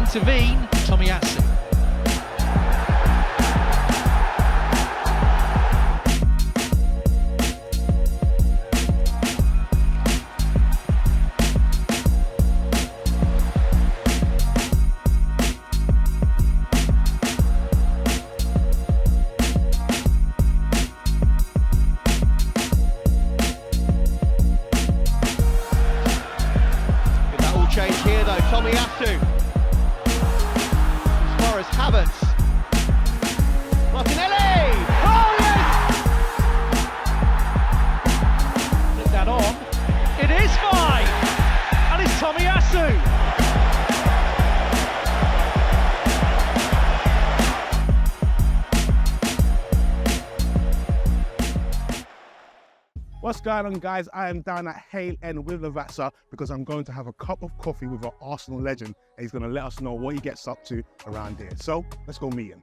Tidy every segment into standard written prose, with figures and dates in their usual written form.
intervene, Tommy Asu. Change here though, Tommy Asu. As far as Havertz. Martinelli! Oh yes! Put that on. It is fine! And it's Tommy Asu! What's going on, guys? I am down at Hale End with Lavazza because I'm going to have a cup of coffee with our Arsenal legend, and he's going to let us know what he gets up to around here. So let's go meet him.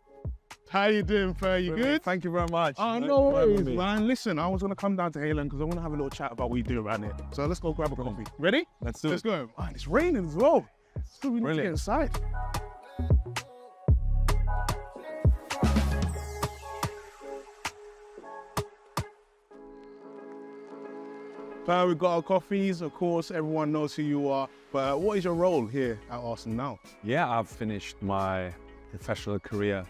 How you doing, Fer? You good? Thank you very much. Oh, no worries, man. Listen, I was going to come down to Hale End because I want to have a little chat about what you do around here. So let's go grab a coffee. Ready? Let's do it. Let's go. Oh, and it's raining as well. So we need to get inside. We've got our coffees, of course, everyone knows who you are, but what is your role here at Arsenal now? Yeah, I've finished my professional career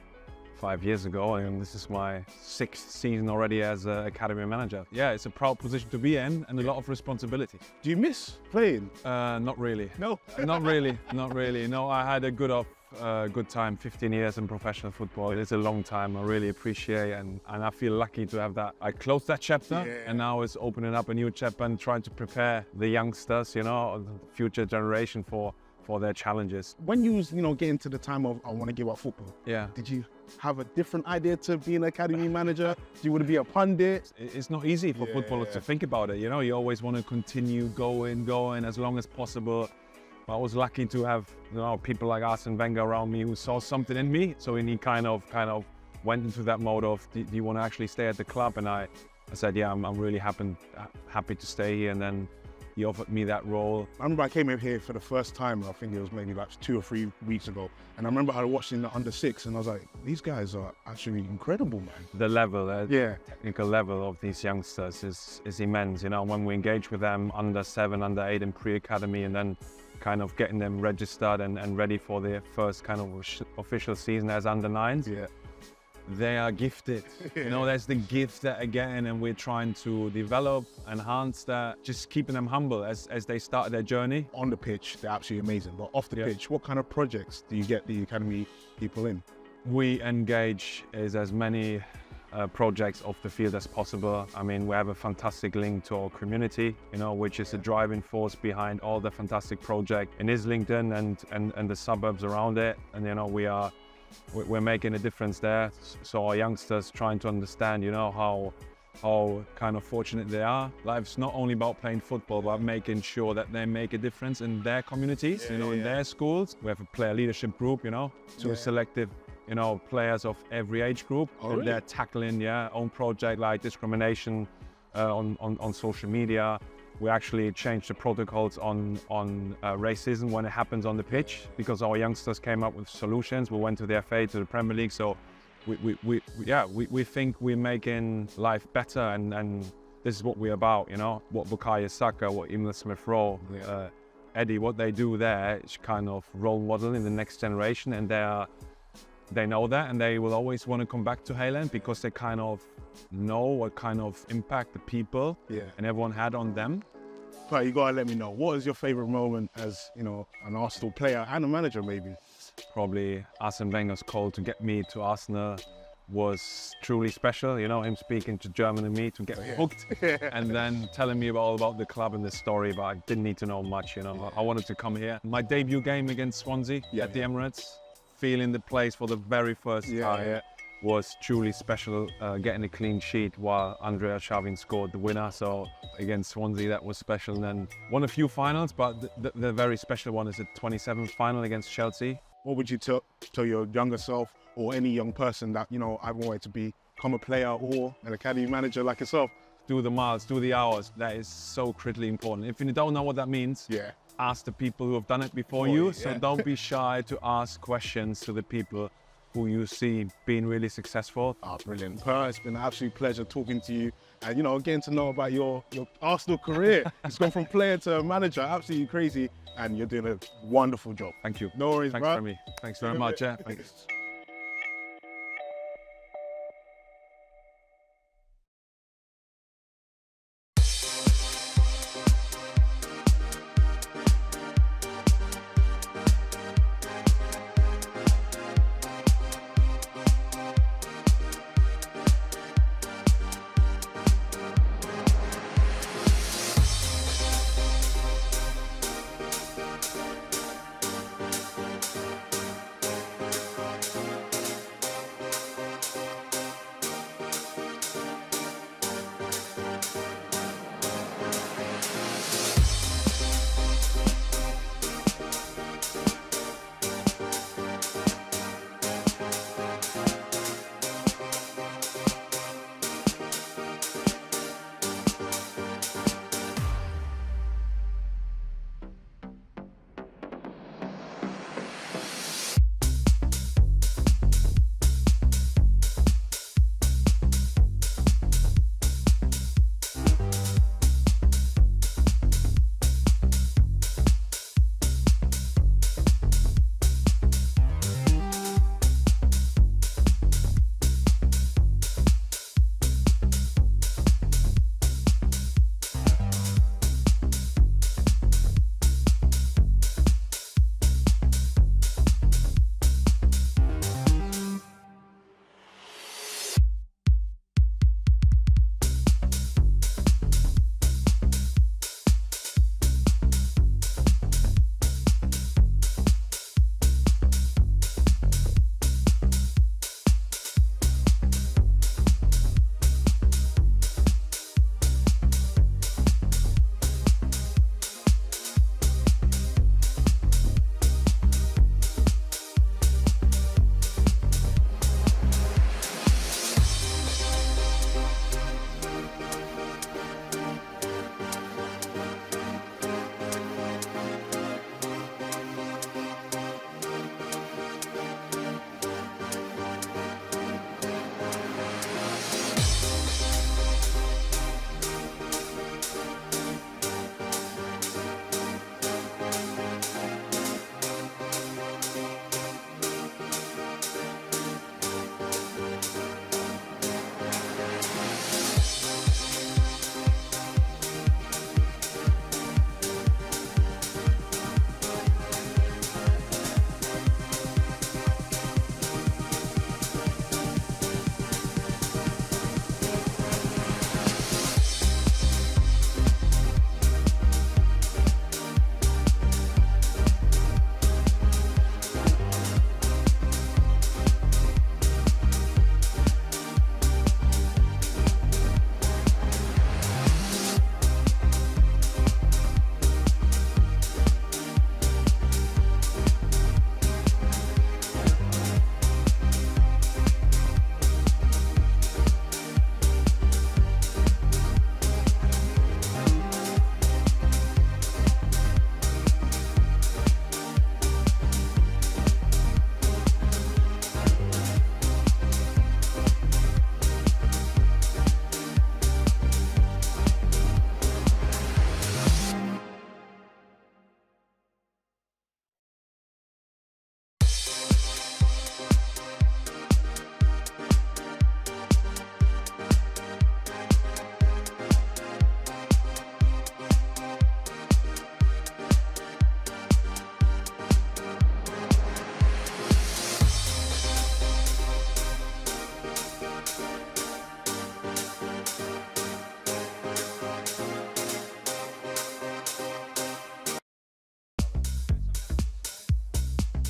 5 years ago, and this is my 6th season already as an academy manager. Yeah, it's a proud position to be in and a lot of responsibility. Do you miss playing? Not really. No? Not really, not really. No, I had a good time, 15 years in professional football. It's a long time, I really appreciate and I feel lucky to have that. I closed that chapter and now it's opening up a new chapter and trying to prepare the youngsters, you know, the future generation for their challenges. When you was, getting to the time of, I want to give up football, did you have a different idea to being an academy manager? Do you want to be a pundit? It's not easy for footballers to think about it, you know, you always want to continue going as long as possible. I was lucky to have people like Arsene Wenger around me who saw something in me. So he kind of went into that mode of, do you want to actually stay at the club? And I said, yeah, I'm really happy to stay here. And then he offered me that role. I remember I came in here for the first time, I think it was maybe like 2 or 3 weeks ago. And I remember I was watching the under-6 and I was like, these guys are actually incredible, man. The level, technical level of these youngsters is immense. You know, when we engage with them under 7, under 8 in pre-academy and then kind of getting them registered and ready for their first kind of official season as under 9s. They are gifted. You know, there's the gift that again, and we're trying to develop, enhance that, just keeping them humble as they start their journey. On the pitch, they're absolutely amazing, but off the pitch, what kind of projects do you get the academy people in? We engage as many projects off the field as possible. I mean, we have a fantastic link to our community, you know, which is the driving force behind all the fantastic project in Islington and the suburbs around it. And you know, we're making a difference there. So our youngsters trying to understand, you know, how kind of fortunate they are. Life's not only about playing football, but making sure that they make a difference in their communities, in their schools. We have a player leadership group, you know, to selective players of every age group. And they're tackling own project like discrimination on social media. We actually changed the protocols on racism when it happens on the pitch because our youngsters came up with solutions. We went to the FA, to the Premier League, so we think we're making life better and this is what we're about, you know. What Bukayo Saka, what Emile Smith-Rowe, Eddie, what they do there is kind of role model in the next generation, and they know that, and they will always want to come back to Hale End because they kind of know what kind of impact the people and everyone had on them. But you gotta let me know, what is your favorite moment as, an Arsenal player and a manager maybe? Probably Arsene Wenger's call to get me to Arsenal was truly special. You know, him speaking to German and me to get hooked and then telling me all about the club and the story, but I didn't need to know much, you know. I wanted to come here. My debut game against Swansea at the Emirates, feeling the place for the very first time was truly special, getting a clean sheet while Andrea Shavin scored the winner. So against Swansea, that was special. And then won a few finals, but the very special one is the 27th final against Chelsea. What would you tell your younger self or any young person that, I wanted to become a player or an academy manager like yourself? Do the miles, do the hours. That is so critically important. If you don't know what that means, ask the people who have done it before you. So don't be shy to ask questions to the people who you see being really successful. Ah, brilliant. Per, it's been an absolute pleasure talking to you and, you know, getting to know about your Arsenal career. It's gone from player to manager, absolutely crazy, and you're doing a wonderful job. Thank you. No worries, Thanks bro. for me. Thanks very much. Yeah. Thanks.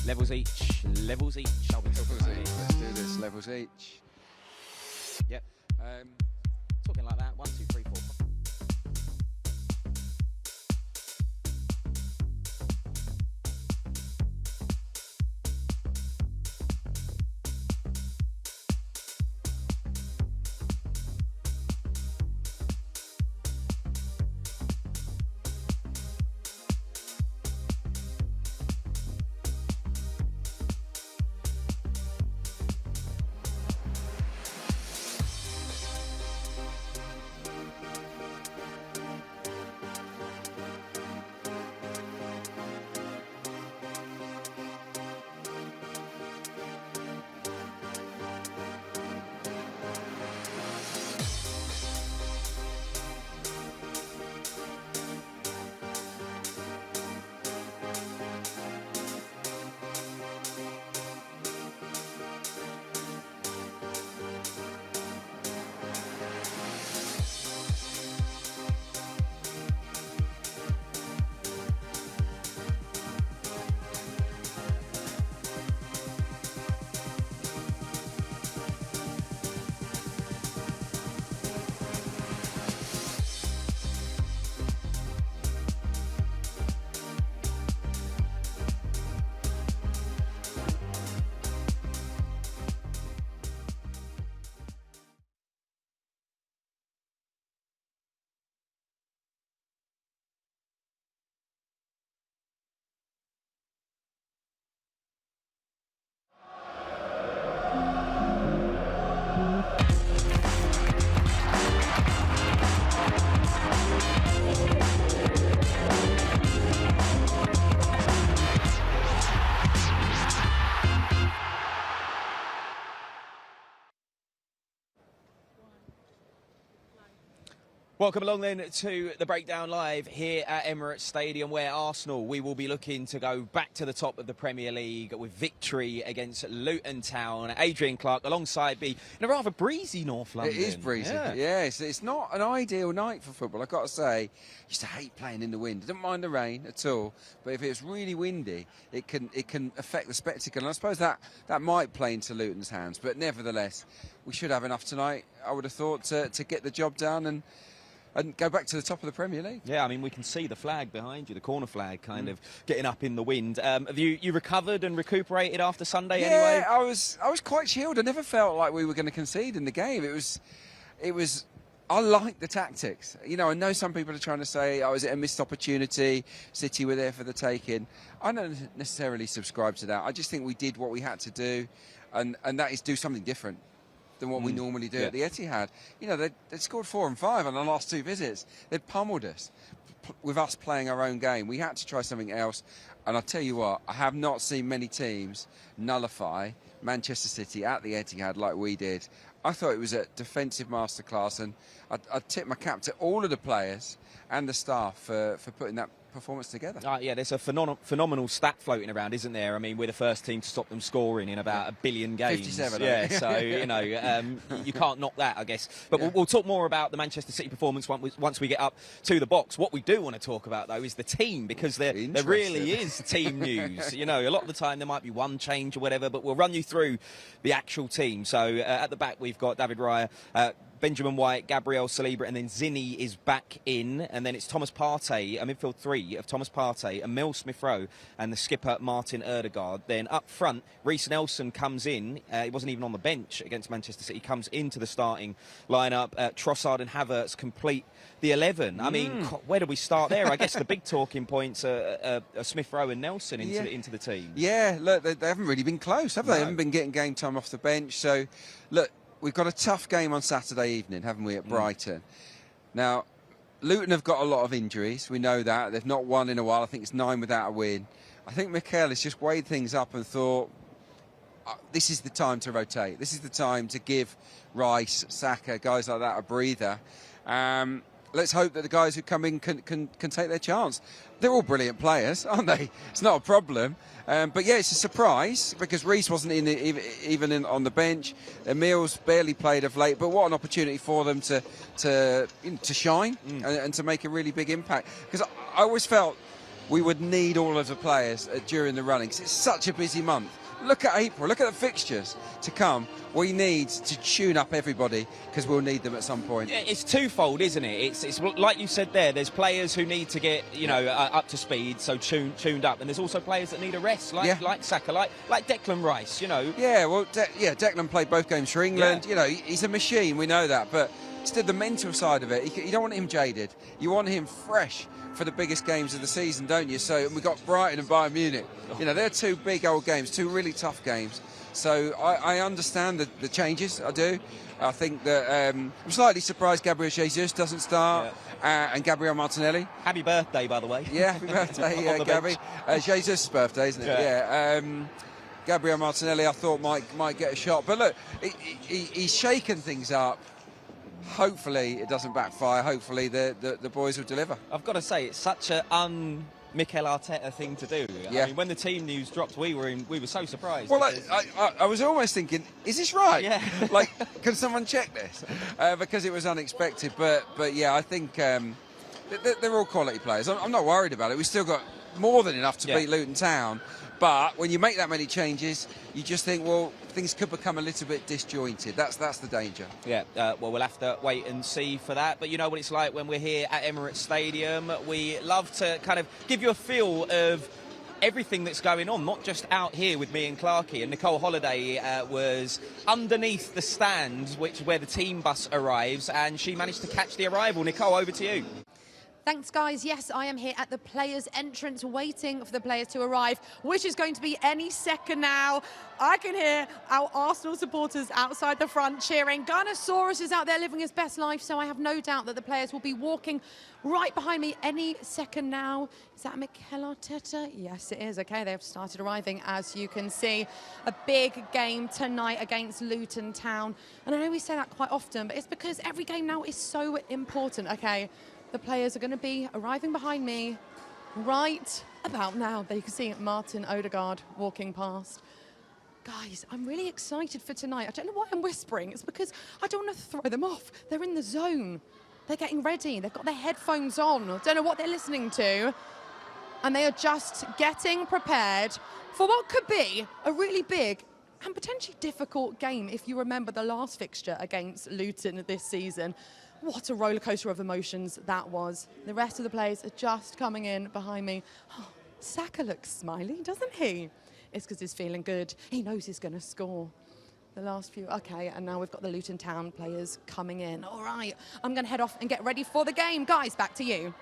Levels each. Levels each. Shall we? Levels each. Let's do this. Levels each. Yep. Talking like that. 1, 2, 3, 4. Welcome along then to the Breakdown Live here at Emirates Stadium, where Arsenal, we will be looking to go back to the top of the Premier League with victory against Luton Town. Adrian, Clarke alongside me in a rather breezy North London. It is breezy, yeah. It's not an ideal night for football, I've got to say. I used to hate playing in the wind. I didn't mind the rain at all, but if it's really windy, it can affect the spectacle. And I suppose that might play into Luton's hands, but nevertheless, we should have enough tonight, I would have thought, to get the job done and go back to the top of the Premier League. Yeah, I mean, we can see the flag behind you, the corner flag, kind of getting up in the wind. Have you recovered and recuperated after Sunday anyway? Yeah, I was quite chilled. I never felt like we were going to concede in the game. It was. I like the tactics. You know, I know some people are trying to say, oh, is it a missed opportunity? City were there for the taking. I don't necessarily subscribe to that. I just think we did what we had to do, and that is do something different than what we normally do at the Etihad. You know, they'd scored 4 and 5 on the last 2 visits. They'd pummeled us with us playing our own game. We had to try something else. And I'll tell you what, I have not seen many teams nullify Manchester City at the Etihad like we did. I thought it was a defensive masterclass, and I tip my cap to all of the players and the staff for putting that performance together. Yeah, there's a phenomenal stat floating around, isn't there? I mean, we're the first team to stop them scoring in about 1 billion games. 57. Yeah, so, you know, you can't knock that, I guess. But we'll talk more about the Manchester City performance once we get up to the box. What we do want to talk about, though, is the team, because there really is team news. You know, a lot of the time there might be one change or whatever, but we'll run you through the actual team. So at the back, we've got David Raya, Benjamin White, Gabriel Saliba, and then Zinni is back in. And then it's Thomas Partey, a midfield 3 of Thomas Partey, Emil Smith-Rowe, and the skipper Martin Ødegaard. Then up front, Reece Nelson comes in. He wasn't even on the bench against Manchester City. He comes into the starting lineup. Trossard and Havertz complete the 11. I mean, where do we start there? I guess the big talking points are Smith-Rowe and Nelson into the team. Yeah, look, they haven't really been close, have they? They haven't been getting game time off the bench. So, look, we've got a tough game on Saturday evening, haven't we, at Brighton? Now, Luton have got a lot of injuries. We know that. They've not won in a while. I think it's 9 without a win. I think Mikel has just weighed things up and thought, this is the time to rotate. This is the time to give Rice, Saka, guys like that a breather. Let's hope that the guys who come in can take their chance. They're all brilliant players, aren't they? It's not a problem. But yeah, it's a surprise because Reece wasn't even on the bench. Emil's barely played of late, but what an opportunity for them to shine and to make a really big impact. Because I always felt we would need all of the players during the running, because it's such a busy month. Look at April, look at the fixtures to come. We need to tune up everybody because we'll need them at some point. It's twofold, isn't it? It's like you said there, there's players who need to get, up to speed, so tuned up. And there's also players that need a rest, like Saka, like Declan Rice, Yeah, well, Declan played both games for England. Yeah. He's a machine, we know that. But still, the mental side of it, you don't want him jaded. You want him fresh for the biggest games of the season, don't you? So we've got Brighton and Bayern Munich. They're 2 big old games, 2 really tough games. So I understand the changes, I do. I think that I'm slightly surprised Gabriel Jesus doesn't start and Gabriel Martinelli. Happy birthday, by the way. Yeah, happy birthday, Gabby. Jesus' birthday, isn't it? Yeah. Gabriel Martinelli, I thought might get a shot. But look, he's shaken things up. Hopefully it doesn't backfire. Hopefully the boys will deliver. I've got to say, it's such an Mikel Arteta thing to do. Yeah. I mean, when the team news dropped, we were so surprised. Well, I was almost thinking, is this right? Yeah. Can someone check this? Because it was unexpected. But yeah, I think they're all quality players. I'm not worried about it. We've still got more than enough to beat Luton Town. But when you make that many changes, you just think, well, things could become a little bit disjointed. That's the danger. Yeah, well, we'll have to wait and see for that. But you know what it's like when we're here at Emirates Stadium. We love to kind of give you a feel of everything that's going on, not just out here with me and Clarke. And Nicole Holliday was underneath the stand, where the team bus arrives, and she managed to catch the arrival. Nicole, over to you. Thanks, guys. Yes, I am here at the players' entrance waiting for the players to arrive, which is going to be any second now. I can hear our Arsenal supporters outside the front cheering. Gunnosaurus is out there living his best life, so I have no doubt that the players will be walking right behind me any second now. Is that Mikel Arteta? Yes, it is. Okay, they've started arriving, as you can see. A big game tonight against Luton Town. And I know we say that quite often, but it's because every game now is so important, okay? The players are going to be arriving behind me right about now. There you can see Martin Odegaard walking past. Guys, I'm really excited for tonight. I don't know why I'm whispering. It's because I don't want to throw them off. They're in the zone. They're getting ready. They've got their headphones on. I don't know what they're listening to. And they are just getting prepared for what could be a really big and potentially difficult game if you remember the last fixture against Luton this season. What a roller coaster of emotions that was. The rest of the players are just coming in behind me. Oh, Saka looks smiley, doesn't he? It's because he's feeling good. He knows he's going to score. The last few, okay, and now we've got the Luton Town players coming in. All right, I'm going to head off and get ready for the game. Guys, back to you.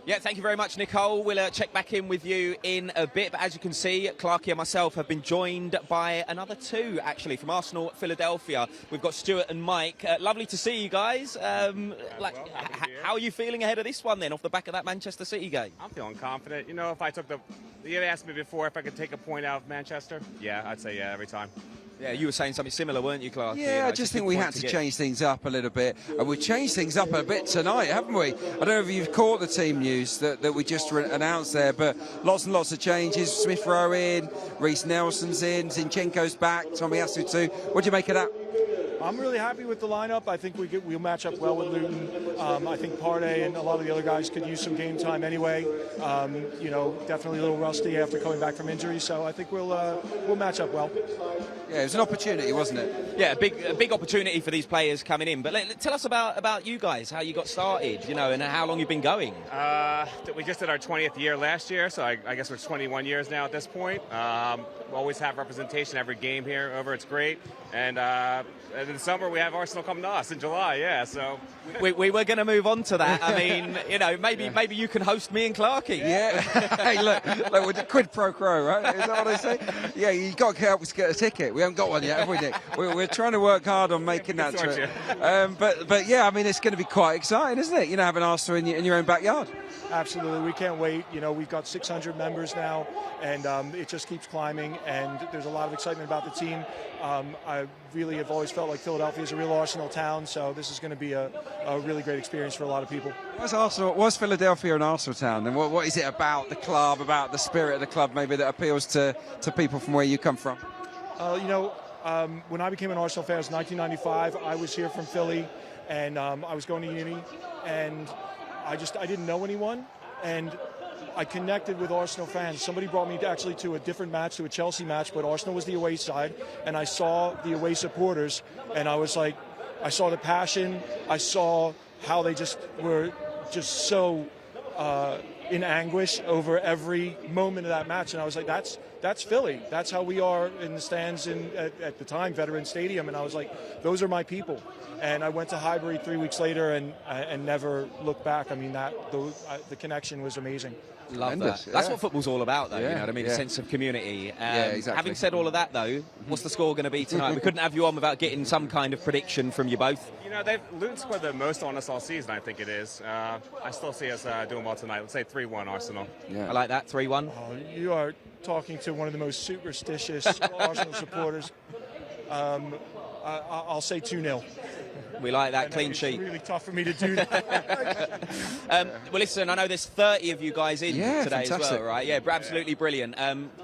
Yeah, thank you very much, Nicole. We'll check back in with you in a bit. But as you can see, Clarke and myself have been joined by another two, actually, from Arsenal Philadelphia. We've got Stuart and Mike. Lovely to see you guys. How are you feeling ahead of this one, then, off the back of that Manchester City game? I'm feeling confident. You know, if I took you asked me before if I could take a point out of Manchester. Yeah, I'd say yeah every time. Yeah, you were saying something similar, weren't you, Clarke? Yeah, I just think we had to change things up a little bit. And we've changed things up a bit tonight, haven't we? I don't know if you've caught the team news that we just announced there, but lots and lots of changes. Smith Rowe in, Reece Nelson's in, Zinchenko's back, Tommy Asu too. What do you make of that? I'm really happy with the lineup. I think we'll match up well with Luton. I think Partey and a lot of the other guys could use some game time anyway. You know, definitely a little rusty after coming back from injury, so I think we'll match up well. Yeah, it was an opportunity, wasn't it? Yeah, a big opportunity for these players coming in. But tell us about you guys, how you got started, you know, and how long you've been going. We just did our 20th year last year, so I guess we're 21 years now at this point. We always have representation every game here over. It's great. And in the summer, we have Arsenal coming to us in July, yeah, so... We were going to move on to that. I mean, you know, maybe you can host me and Clarke. Yeah. Hey, look, with the quid pro quo, right? Is that what they say? Yeah, you've got to help us get a ticket. We haven't got one yet, have we, Nick? We're trying to work hard on making that trip. But yeah, I mean, it's going to be quite exciting, isn't it? You know, having Arsenal in your own backyard. Absolutely, we can't wait. You know, we've got 600 members now, and it just keeps climbing, and there's a lot of excitement about the team. I really have always felt like Philadelphia is a real Arsenal town, so this is going to be a really great experience for a lot of people. Was Philadelphia an Arsenal town? And what is it about the club, about the spirit of the club, maybe, that appeals to people from where you come from? You know, when I became an Arsenal fan, it was 1995. I was here from Philly, and I was going to uni, and I didn't know anyone, and I connected with Arsenal fans. Somebody brought me actually to a different match, to a Chelsea match, but Arsenal was the away side, and I saw the away supporters, and I was like, I saw the passion, I saw how they just were just so in anguish over every moment of that match, and I was like, that's Philly. That's how we are in the stands at the time, Veterans Stadium, and I was like, those are my people. And I went to Highbury 3 weeks later and never looked back. I mean, the connection was amazing. Love that. Yeah. That's what football's all about, though. Yeah. You know what I mean? A sense of community. Exactly. Having said all of that, though, what's the score going to be tonight? We couldn't have you on without getting some kind of prediction from you both. You know, Luton scored the most on us all season, I think it is. I still see us doing well tonight. Let's say 3-1 Arsenal. Yeah. I like that, 3-1. Oh, you are talking to one of the most superstitious Arsenal supporters. I'll say 2-0. We like that clean sheet. It's really tough for me to do that. Well, listen, I know there's 30 of you guys in today fantastic. as well, right? Yeah, absolutely brilliant.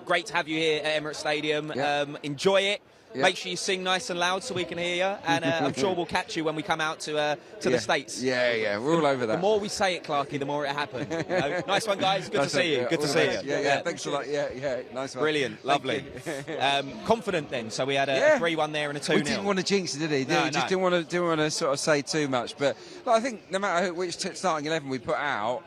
Great to have you here at Emirates Stadium. Yeah. Enjoy it. Yeah. Make sure you sing nice and loud so we can hear you. And I'm sure we'll catch you when we come out to the States. Yeah, we're all over that. The more we say it, Clarke, the more it happens. You know? Nice one, guys. Good to see you. Good to see you. Yeah, thanks a lot. Yeah, nice one. Brilliant. Lovely. Confident then. So we had a 3-1 there and a 2-0. We didn't want to jinx it, did he? No, Just didn't want to sort of say too much. But I think no matter which starting 11 we put out,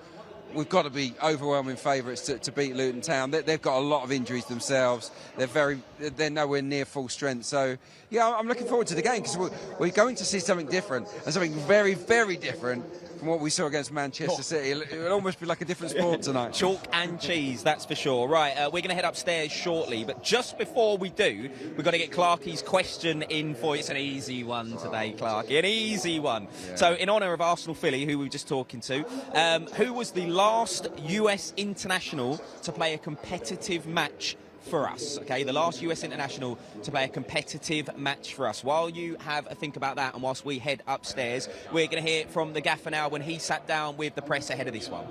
we've got to be overwhelming favourites to beat Luton Town. They've got a lot of injuries themselves. They're nowhere near full strength. So, yeah, I'm looking forward to the game because we're going to see something different and something very, very different from what we saw against Manchester City. It would almost be like a different sport tonight. Chalk and cheese, that's for sure. Right, we're going to head upstairs shortly, but just before we do, we've got to get Clarke's question in for you. It's an easy one today, Clarke, an easy one. Yeah. So, in honour of Arsenal Philly, who we were just talking to, who was the last US international to play a competitive match for us? Okay, the last US international to play a competitive match for us. While you have a think about that and whilst we head upstairs, we're going to hear from the gaffer now when he sat down with the press ahead of this one.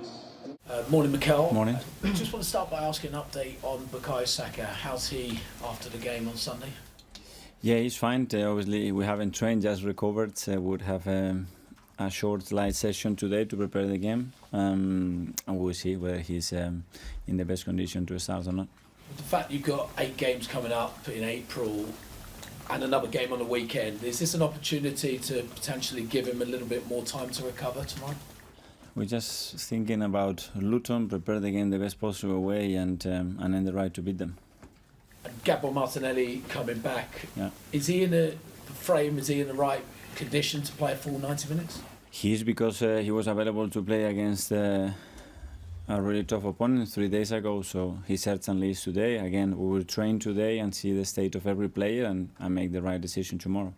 Morning, Mikel. Morning. Just want to start by asking an update on Bukayo Saka. How's he after the game on Sunday? Yeah, he's fine. Obviously, we haven't trained, just recovered. We'll have a short light session today to prepare the game. And we'll see whether he's in the best condition to start or not. The fact you've got 8 games coming up in April and another game on the weekend, is this an opportunity to potentially give him a little bit more time to recover tomorrow? We're just thinking about Luton, prepare the game the best possible way and then the right to beat them. And Gabriel Martinelli coming back, Yeah. is he in the frame, is he in the right condition to play a full 90 minutes? He is, because he was available to play against a really tough opponent 3 days ago, so he certainly is today. Again, we will train today and see the state of every player and make the right decision tomorrow.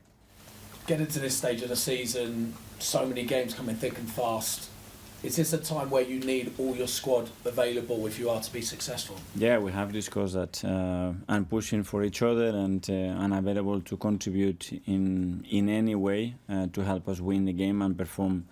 Getting to this stage of the season, so many games coming thick and fast. Is this a time where you need all your squad available if you are to be successful? Yeah, we have discussed that and pushing for each other and available to contribute in any way to help us win the game and perform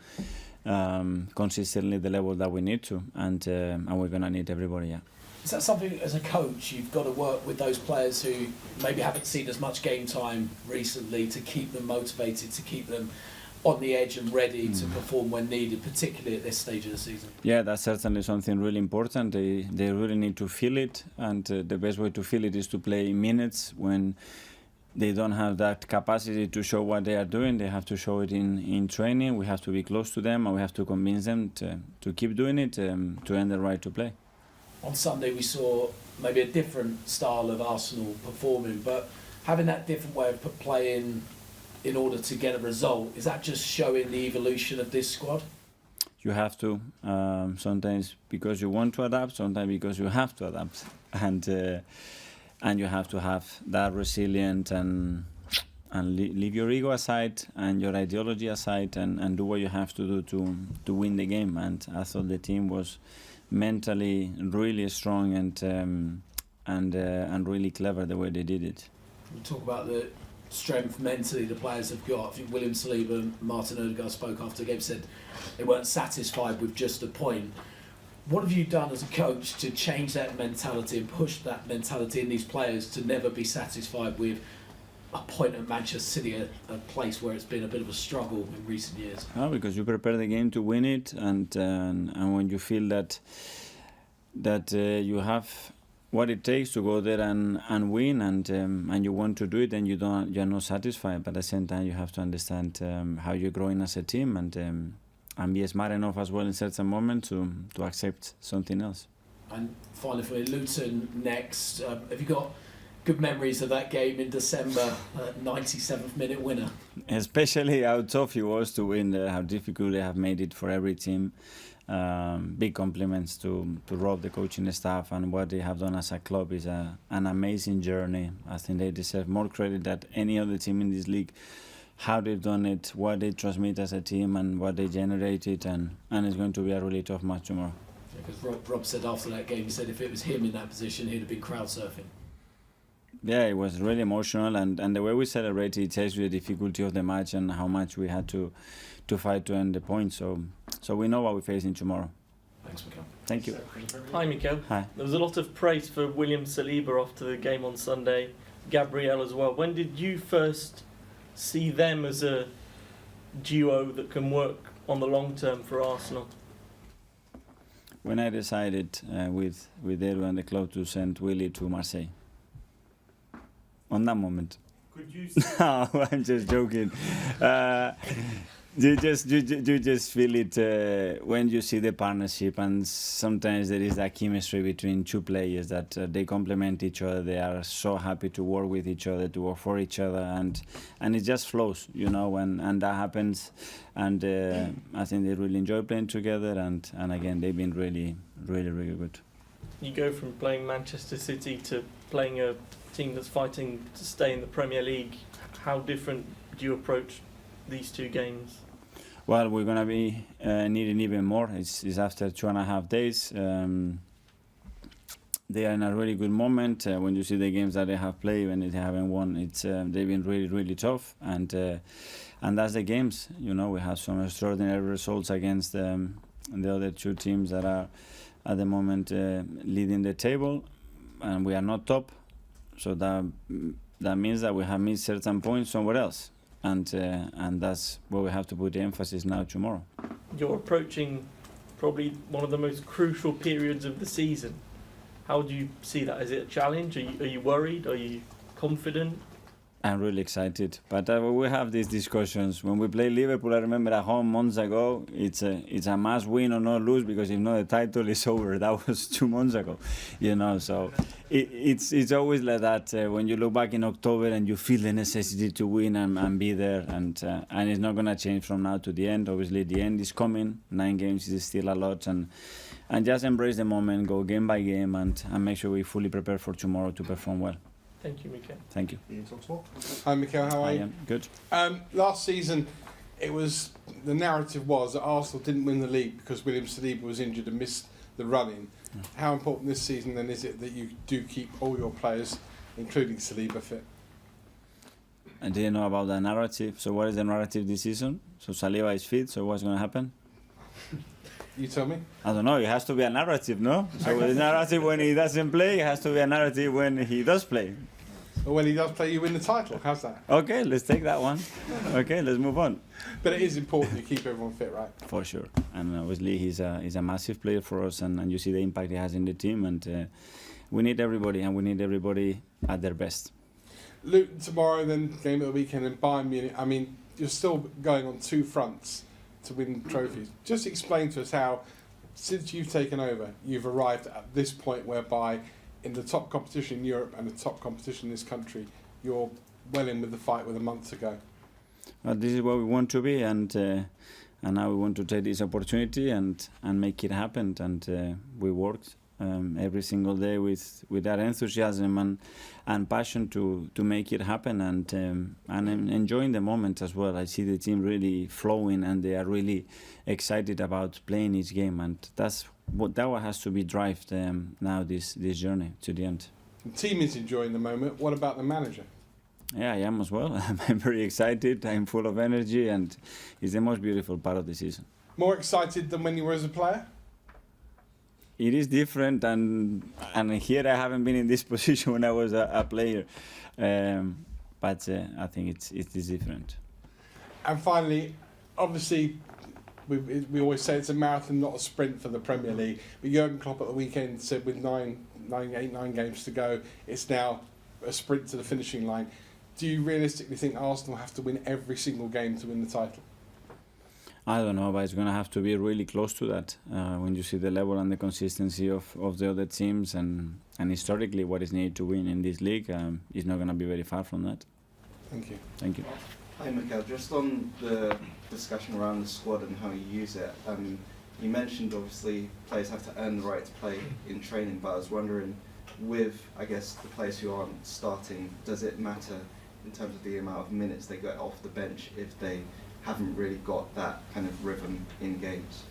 consistently the level that we need to, and we're going to need everybody. Yeah. Is that something as a coach you've got to work with those players who maybe haven't seen as much game time recently to keep them motivated, to keep them on the edge and ready to perform when needed, particularly at this stage of the season? Yeah, that's certainly something really important. They really need to feel it, and the best way to feel it is to play minutes when they don't have that capacity to show what they are doing. They have to show it in training. We have to be close to them and we have to convince them to keep doing it, to earn the right to play. On Sunday we saw maybe a different style of Arsenal performing, but having that different way of playing in order to get a result, is that just showing the evolution of this squad? You have to, sometimes because you want to adapt, sometimes because you have to adapt. And you have to have that resilient and leave your ego aside and your ideology aside and do what you have to do to win the game. And I thought the team was mentally really strong and really clever the way they did it. We talk about the strength mentally the players have got. I think William Saliba and Martin Odegaard spoke after the game, said they weren't satisfied with just a point. What have you done as a coach to change that mentality and push that mentality in these players to never be satisfied with a point at Manchester City, a place where it's been a bit of a struggle in recent years? Oh, because you prepare the game to win it, and when you feel that you have what it takes to go there and win, and you want to do it, and you're not satisfied. But at the same time, you have to understand how you're growing as a team and be smart enough as well in certain moments to accept something else. And finally, for Luton next, have you got good memories of that game in December, 97th minute winner? Especially how tough it was to win, how difficult they have made it for every team. Big compliments to Rob, the coaching staff, and what they have done as a club is an amazing journey. I think they deserve more credit than any other team in this league. How they've done it, what they transmit as a team, and what they generated, and it's going to be a really tough match tomorrow. Because Rob said after that game, he said if it was him in that position, he'd have been crowd surfing. Yeah, it was really emotional, and the way we celebrated, it tells you the difficulty of the match and how much we had to fight to end the point. So we know what we're facing tomorrow. Thanks, Mikel. Thank you. Hi, Mikel. Hi. There was a lot of praise for William Saliba after the game on Sunday, Gabriel as well. When did you first see them as a duo that can work on the long term for Arsenal? When I decided with Adrian and the club to send Willie to Marseille. On that moment. Could you No, I'm just joking. You just feel it when you see the partnership, and sometimes there is that chemistry between two players that they complement each other. They are so happy to work with each other, to work for each other, and it just flows, you know. And that happens, and I think they really enjoy playing together. And again, they've been really good. You go from playing Manchester City to playing a team that's fighting to stay in the Premier League. How different do you approach these two games? Well, we're going to be needing even more. It's after 2.5 days. They are in a really good moment. When you see the games that they have played, when they haven't won, they've been really tough. And that's the games. You know, we have some extraordinary results against the other two teams that are at the moment leading the table, and we are not top. So that means that we have missed certain points somewhere else. And that's where we have to put the emphasis now tomorrow. You're approaching probably one of the most crucial periods of the season. How do you see that? Is it a challenge? Are you worried? Are you confident? I'm really excited, but we have these discussions. When we play Liverpool, I remember at home months ago, it's a must win or not lose, because if not, the title is over. That was 2 months ago, you know. So it's always like that. When you look back in October and you feel the necessity to win and be there, and it's not gonna change from now to the end. Obviously, the end is coming. 9 games is still a lot, and just embrace the moment, go game by game, and make sure we fully prepare for tomorrow to perform well. Thank you, Mikel. Thank you. Hi, Mikel. How are you? I am good. Last season, the narrative was that Arsenal didn't win the league because William Saliba was injured and missed the run-in. How important this season then is it that you do keep all your players, including Saliba, fit? I didn't know about the narrative. So what is the narrative this season? So Saliba is fit. So what's going to happen? You tell me. I don't know. It has to be a narrative, no? So the narrative when he doesn't play, it has to be a narrative when he does play. Well, when he does play, you win the title. How's that? Okay, let's take that one. Okay, let's move on. But it is important you keep everyone fit, right? For sure. And obviously he's a massive player for us, and you see the impact he has in the team. And we need everybody, and we need everybody at their best. Luton tomorrow, then game of the weekend, and Bayern Munich. I mean, you're still going on 2 fronts to win trophies. Just explain to us how, since you've taken over, you've arrived at this point whereby in the top competition in Europe and the top competition in this country, you're well in with the fight with a month to go. Well, this is where we want to be, and now we want to take this opportunity and make it happen. And we worked every single day with that enthusiasm and passion to make it happen, and enjoying the moment as well. I see the team really flowing, and they are really excited about playing each game, and that what has to be drive now this journey to the end. The team is enjoying the moment. What about the manager? Yeah, I am as well. I'm very excited. I'm full of energy, and it's the most beautiful part of the season. More excited than when you were as a player? It is different, and here I haven't been in this position when I was a player, but I think it is different. And finally, obviously, we always say it's a marathon, not a sprint for the Premier League. But Jurgen Klopp at the weekend said with 9 games to go, it's now a sprint to the finishing line. Do you realistically think Arsenal have to win every single game to win the title? I don't know, but it's going to have to be really close to that. When you see the level and the consistency of the other teams, and historically what is needed to win in this league, it's not going to be very far from that. Thank you. Thank you. Hi, Mikel. Just on the discussion around the squad and how you use it, you mentioned obviously players have to earn the right to play in training, but I was wondering, with, I guess, the players who aren't starting, does it matter in terms of the amount of minutes they get off the bench if they haven't really got that kind of rhythm in games?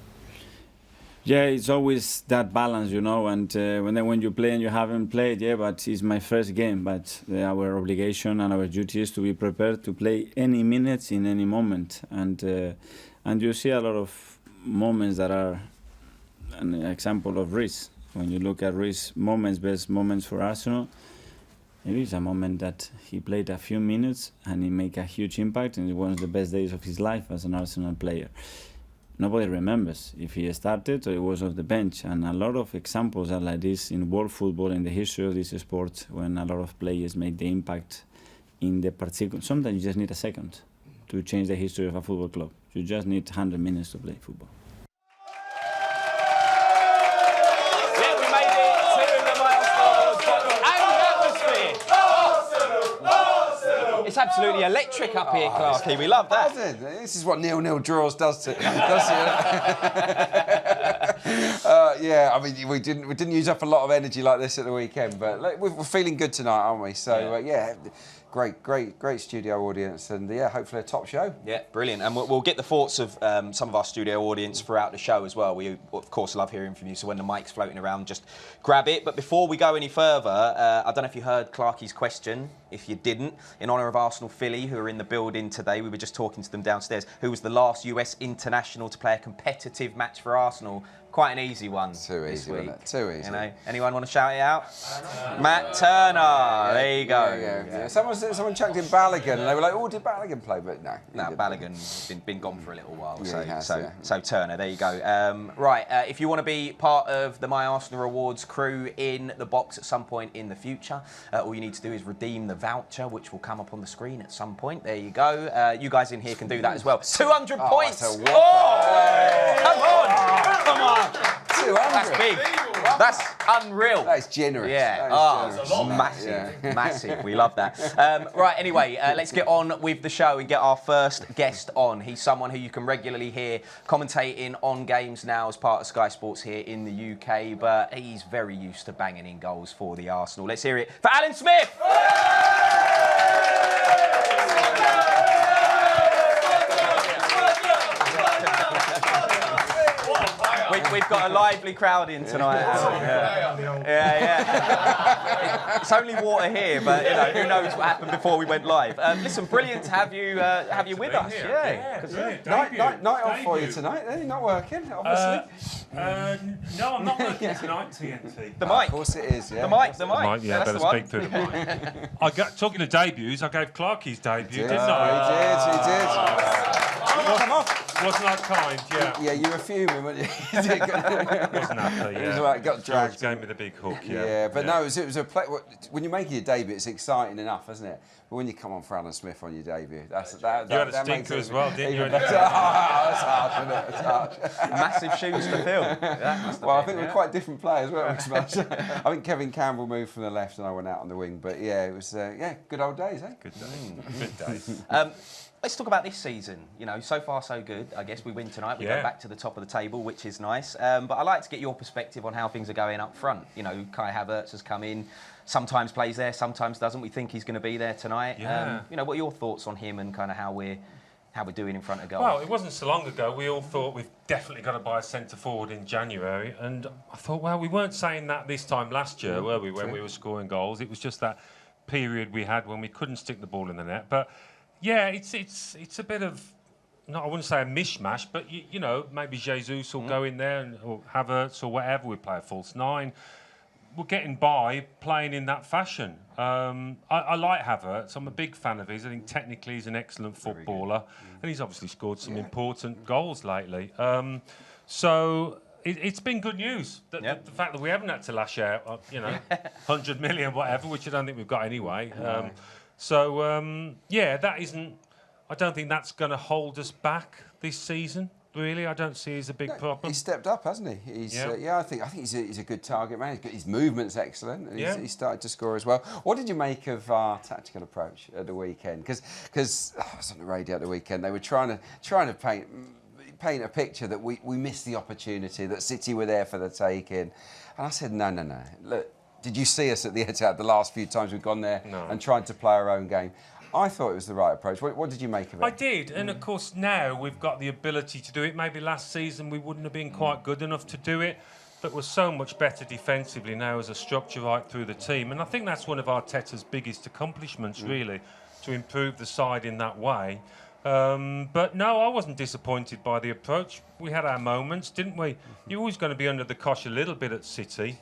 Yeah, it's always that balance, you know, and when you play and you haven't played, yeah, but it's my first game, but our obligation and our duty is to be prepared to play any minutes in any moment, and you see a lot of moments that are an example of Rhys. When you look at Rhys' moments, best moments for Arsenal, it is a moment that he played a few minutes and he made a huge impact, and it was the best days of his life as an Arsenal player. Nobody remembers if he started or he was off the bench, and a lot of examples are like this in world football, in the history of this sport, when a lot of players make the impact in the particular. Sometimes you just need a second to change the history of a football club. You just need 100 minutes to play football. Yeah, we made it to the milestone and the atmosphere. It's absolutely electric up here, Clarke. We love that. This is what 0-0 draws does to. Yeah, I mean, we didn't use up a lot of energy like this at the weekend, but like, we're feeling good tonight, aren't we? So yeah. Great studio audience, and yeah, hopefully a top show. Yeah, brilliant. And we'll get the thoughts of some of our studio audience throughout the show as well. We, of course, love hearing from you, so when the mic's floating around, just grab it. But before we go any further, I don't know if you heard Clarkie's question. If you didn't, in honour of Arsenal Philly, who are in the building today, we were just talking to them downstairs, who was the last US international to play a competitive match for Arsenal. Quite an easy one. Too easy, wasn't it? Too easy. You know, anyone want to shout it out? Matt Turner. There you go. Yeah. Someone chucked in Balogun, and they were like, "Oh, did Balogun play?" But no. Balogun's been gone for a little while. Yeah, so Turner, there you go. Right, if you want to be part of the My Arsenal Rewards crew in the box at some point in the future, all you need to do is redeem the voucher, which will come up on the screen at some point. There you go. You guys in here can do that as well. 200 points. Come on. 200. That's big. That's unreal. That is generous. Yeah. Massive. We love that. Right, anyway, let's get on with the show and get our first guest on. He's someone who you can regularly hear commentating on games now as part of Sky Sports here in the UK, but he's very used to banging in goals for the Arsenal. Let's hear it for Alan Smith. We've got a lively crowd in tonight. Yeah. It's only water here, but you know, who knows what happened before we went live. Listen, brilliant to have you with us. Night off for you tonight. Then you're not working, obviously. No, I'm not working tonight. TNT. The mic. Of course it is. Yeah. The mic. Yeah, better speak through the mic. Talking of debuts, I gave Clarke his debut, didn't I? He did. Wasn't I kind? Yeah. Yeah, you were fuming, weren't you? Wasn't happy, yeah. It was like, got dragged. George gave me the big hook, But no, it was a play. When you're making your debut, it's exciting enough, isn't it? But when you come on for Alan Smith on your debut, you had a stinker as well, didn't you? That's harsh, isn't it? It's harsh. Massive shoes to fill. Well, I think we're quite different players, weren't we? I think Kevin Campbell moved from the left and I went out on the wing. But yeah, it was good old days, eh? Good days. Good days. Let's talk about this season. You know, so far so good. I guess we win tonight. We go back to the top of the table, which is nice. But I'd like to get your perspective on how things are going up front. You know, Kai Havertz has come in, sometimes plays there, sometimes doesn't. We think he's going to be there tonight. Yeah. You know, what are your thoughts on him and kind of how we're doing in front of goal? Well, it wasn't so long ago. We all thought we've definitely got to buy a centre forward in January, and I thought, well, we weren't saying that this time last year, were we? When we were scoring goals, it was just that period we had when we couldn't stick the ball in the net, but. Yeah, it's a bit of, I wouldn't say a mishmash, but you know, maybe Jesus will go in there or Havertz or whatever. We play a false nine. We're getting by playing in that fashion. I like Havertz. I'm a big fan of his. I think technically he's an excellent footballer, and he's obviously scored some important goals lately. So it's been good news. The fact that we haven't had to lash out, 100 million, whatever, which I don't think we've got anyway. That isn't. I don't think that's going to hold us back this season. Really, I don't see it as a big problem. He's stepped up, hasn't he? I think he's a good target man. His movement's excellent. And he's started to score as well. What did you make of our tactical approach at the weekend? Because I was on the radio at the weekend. They were trying to paint a picture that we missed the opportunity, that City were there for the taking, and I said no. Look. Did you see us at the Etihad the last few times we've gone there and tried to play our own game? I thought it was the right approach. What did you make of it? I did, and of course now we've got the ability to do it. Maybe last season we wouldn't have been quite good enough to do it, but we're so much better defensively now as a structure right through the team. And I think that's one of Arteta's biggest accomplishments, really, to improve the side in that way. But no, I wasn't disappointed by the approach. We had our moments, didn't we? You're always going to be under the cosh a little bit at City.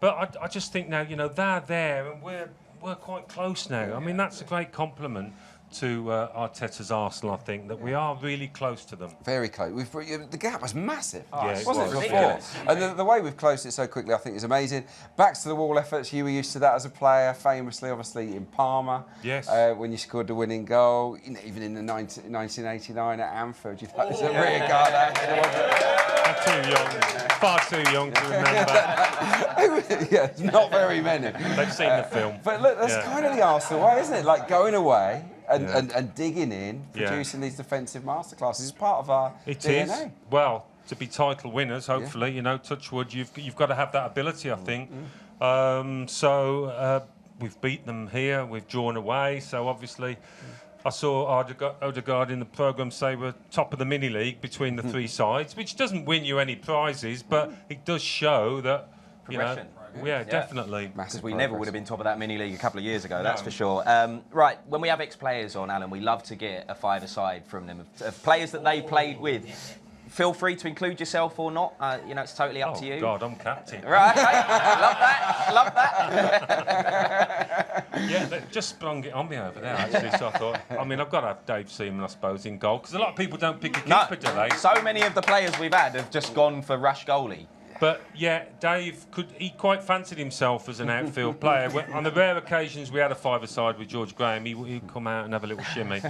But I just think now, they're there and we're quite close now. I mean, that's a great compliment to Arteta's Arsenal, I think, that we are really close to them. Very close. The gap was massive, it wasn't it, was. before? And the way we've closed it so quickly, I think, is amazing. Backs to the wall efforts, you were used to that as a player, famously, obviously, in Parma. Yes. When you scored the winning goal, even in the 1989 at Anfield, you thought it was a rear guard action, wasn't it? Too young, far too young to remember. Yeah, not very many. They've seen the film. But look, that's kind of the Arsenal way, isn't it? Like going away and digging in, producing these defensive masterclasses is part of our DNA. Is. Well, to be title winners, hopefully, you know, touch wood, you've got to have that ability, I think. We've beat them here, we've drawn away, so obviously I saw Odegaard in the programme say we're top of the mini-league between the three sides, which doesn't win you any prizes, but it does show that, you know, definitely. Because we never would have been top of that mini-league a couple of years ago, that's for sure. Right, when we have ex-players on, Alan, we love to get a five-a-side from them, of players that they played with. Feel free to include yourself or not. You know, it's totally up to you. Oh, God, I'm captain. Right, okay. Love that. Yeah, they just sprung it on me over there, actually, so I thought, I mean, I've got to have Dave Seaman, I suppose, in goal, because a lot of people don't pick a keeper, do they? So many of the players we've had have just gone for rush goalie. But, yeah, Dave, he quite fancied himself as an outfield player. On the rare occasions we had a five-a-side with George Graham, he'd come out and have a little shimmy.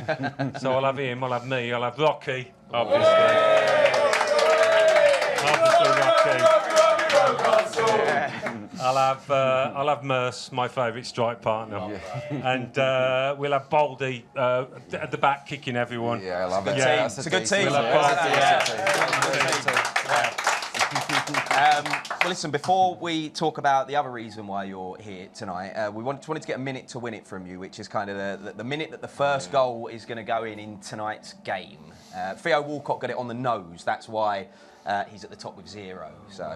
So I'll have him, I'll have me, I'll have Rocky, obviously. I'll have Merce, my favourite strike partner, and we'll have Baldy at the back kicking everyone. Yeah, I love it. It's a good team. Well, listen, before we talk about the other reason why you're here tonight, we wanted to get a minute to win it from you, which is kind of the minute that the first goal is going to go in tonight's game. Theo Walcott got it on the nose. That's why he's at the top with 0. So,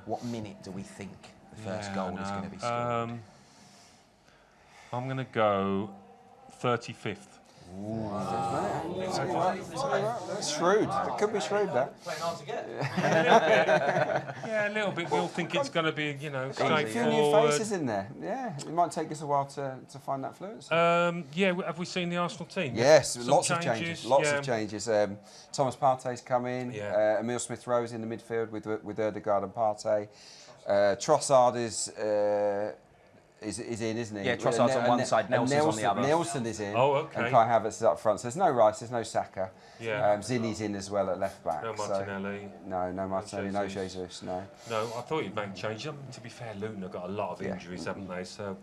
what minute do we think the first goal is going to be scored? I'm going to go 35th. That's shrewd. It could be shrewd, that. Playing hard to get. Yeah, a little bit. We'll think it's going to be, you know, A few new straightforward. faces in there. Yeah, it might take us a while to find that fluency. Yeah, have we seen the Arsenal team? Yes, Some lots of changes. Lots of changes. Thomas Partey's come in. Emile Smith-Rowe's in the midfield with Odegaard and Partey. Trossard is in, isn't he? Yeah, Trossard's on one side, Nelson's on the other. Nelson is in. Oh, okay. And Kai Havertz is up front. So there's no Rice, there's no Saka. Yeah. Zinni's in as well at left back. No Martinelli. So, no Martinelli, no Jesus, no. No, I thought you'd make change. To be fair, Luton have got a lot of injuries, haven't they? So,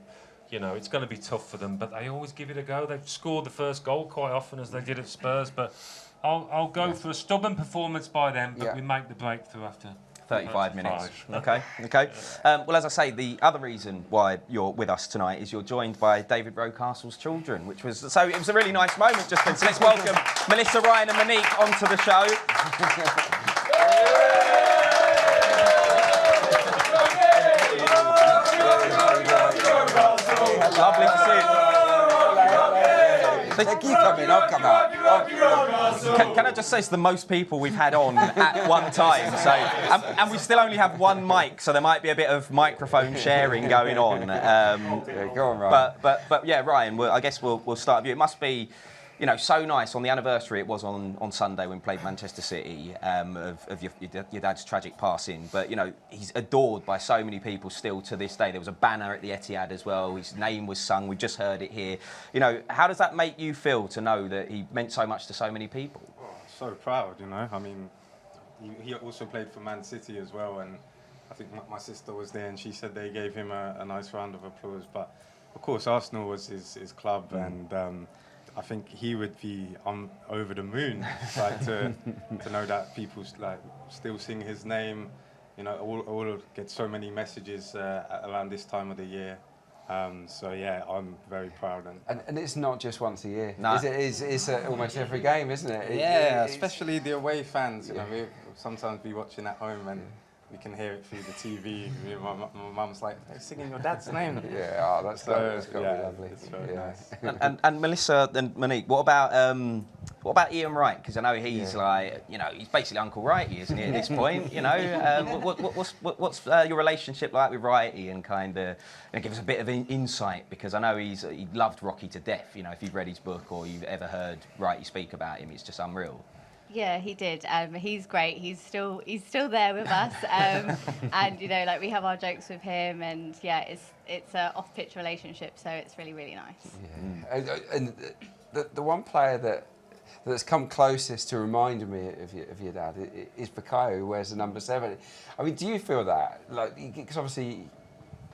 you know, it's going to be tough for them, but they always give it a go. They've scored the first goal quite often, as they did at Spurs, but I'll go for a stubborn performance by them, but we make the breakthrough after 35 minutes. Okay. Well, as I say, the other reason why you're with us tonight is you're joined by David Rocastle's children, which was so it was a really nice moment just then. So let's welcome Melissa, Ryan, and Monique onto the show. Lovely to see you. Keep coming, I'll come out. Can I just say it's the most people we've had on at one time, so and we still only have one mic, so there might be a bit of microphone sharing going on. Go on, Ryan. But yeah, Ryan, I guess we'll start with you. It must be, you know, so nice on the anniversary. It was on Sunday when we played Manchester City of your dad's tragic passing. But you know, he's adored by so many people still to this day. There was a banner at the Etihad as well. His name was sung. We just heard it here. You know, how does that make you feel to know that he meant so much to so many people? Oh, so proud, you know. I mean, he also played for Man City as well, and I think my sister was there, and she said they gave him a nice round of applause. But of course, Arsenal was his club, and. I think he would be over the moon, like to know that people like still sing his name. You know, all get so many messages around this time of the year. So yeah, I'm very proud. And it's not just once a year. No. It's almost every game, isn't it? Yeah, especially the away fans. You know, we sometimes be watching at home and we can hear it through the TV. My mum's like, "They're singing your dad's name." Yeah, oh, that's got to be lovely. It's very nice. And Melissa and Monique, what about Ian Wright? Because I know he's like, you know, he's basically Uncle Wrighty, isn't he, at this point? You know, what's your relationship like with Wrighty, and kind of give us a bit of insight, because I know he loved Rocky to death. You know, if you've read his book or you've ever heard Wrighty speak about him, it's just unreal. Yeah, he did. He's great. He's still there with us, and you know, like, we have our jokes with him, and yeah, it's an off-pitch relationship, so it's really, really nice. Yeah. And the one player that's come closest to reminding me of your dad is Bergkamp, who wears the number 7. I mean, do you feel that? Like, because obviously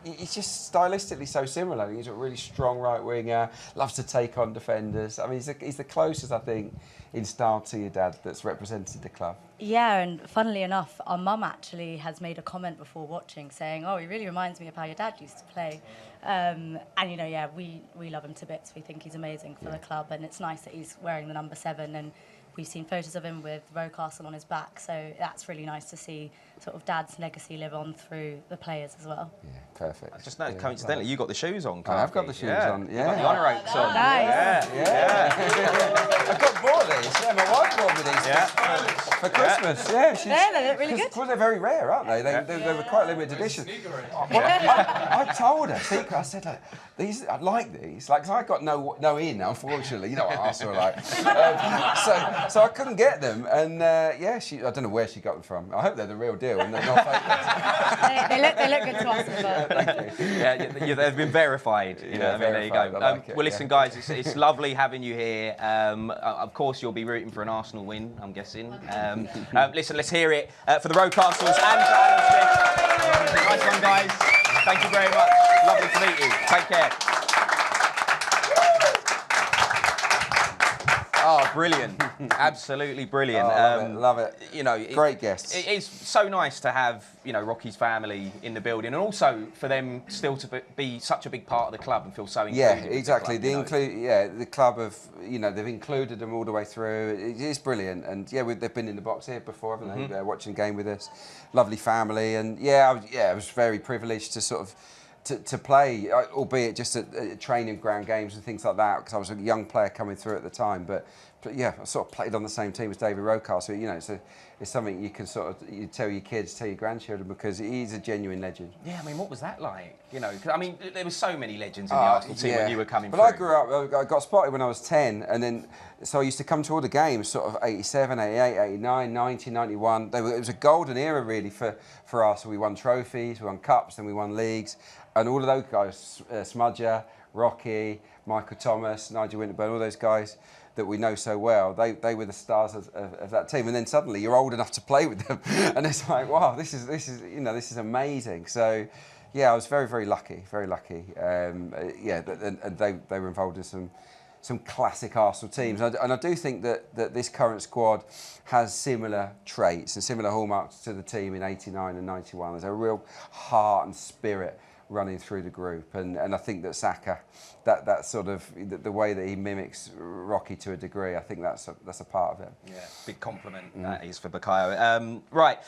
he's just stylistically so similar. He's a really strong right winger, loves to take on defenders. I mean, he's the closest, I think, in style to your dad that's represented the club. Yeah, and funnily enough, our mum actually has made a comment before watching saying, "Oh, he really reminds me of how your dad used to play." And you know, yeah, we love him to bits. We think he's amazing for the club, and it's nice that he's wearing the number 7. And we've seen photos of him with Rocastle on his back, so that's really nice to see sort of Dad's legacy live on through the players as well. Yeah, perfect. I just know, coincidentally, you got the shoes on, Clarke. I have got the shoes on, yeah. You've got the honour oaks on. Nice. Yeah. I got bought these. Yeah, my wife bought me these for Christmas. Yeah, They look really good. Well, they're very rare, aren't they? They were quite limited edition. I told her, I said, like, these, I like these. Like, 'cause I got no in, unfortunately. You know what Arsenal are like. So I couldn't get them, and yeah, I don't know where she got them from. I hope they're the real deal and they're not fake ones. they look good to us as well. Thank you. Yeah, they've been verified. You know, I mean, there you go. Well, listen, guys, it's lovely having you here. Of course, you'll be rooting for an Arsenal win, I'm guessing. Listen, let's hear it for the Rocastles and for Alan Smith. Nice one, guys. Thank you very much. Lovely to meet you. Take care. Oh, brilliant. Absolutely brilliant. Love it. You know, great guests. It is so nice to have, you know, Rocky's family in the building, and also for them still to be such a big part of the club and feel so included. Yeah, exactly. The club have, you know, they've included them all the way through. It is brilliant, and yeah, they've been in the box here before, haven't they? Watching a game with us. Lovely family, and I was very privileged to sort of to play, albeit just at training ground games and things like that, because I was a young player coming through at the time. But yeah, I sort of played on the same team as David Rocastle. You know, it's something you can you tell your kids, tell your grandchildren, because he's a genuine legend. Yeah, I mean, what was that like? You know, 'cause, I mean, there were so many legends in the Arsenal team when you were coming through. But I grew up, I got spotted when I was 10, and then, so I used to come to all the games, sort of 87, 88, 89, 90, 91. It was a golden era, really, for Arsenal. We won trophies, we won cups, then we won leagues. And all of those guys, Smudger, Rocky, Michael Thomas, Nigel Winterburn, all those guys that we know so well, they were the stars of that team. And then suddenly you're old enough to play with them, and it's like, wow, this is amazing. So yeah, I was very, very lucky, very lucky. And they were involved in some classic Arsenal teams, and I do think that this current squad has similar traits and similar hallmarks to the team in '89 and '91. There's a real heart and spirit running through the group, and I think that Saka, that sort of the way that he mimics Rocky to a degree, I think that's a part of it. Yeah, big compliment that is for Bergkamp. Right,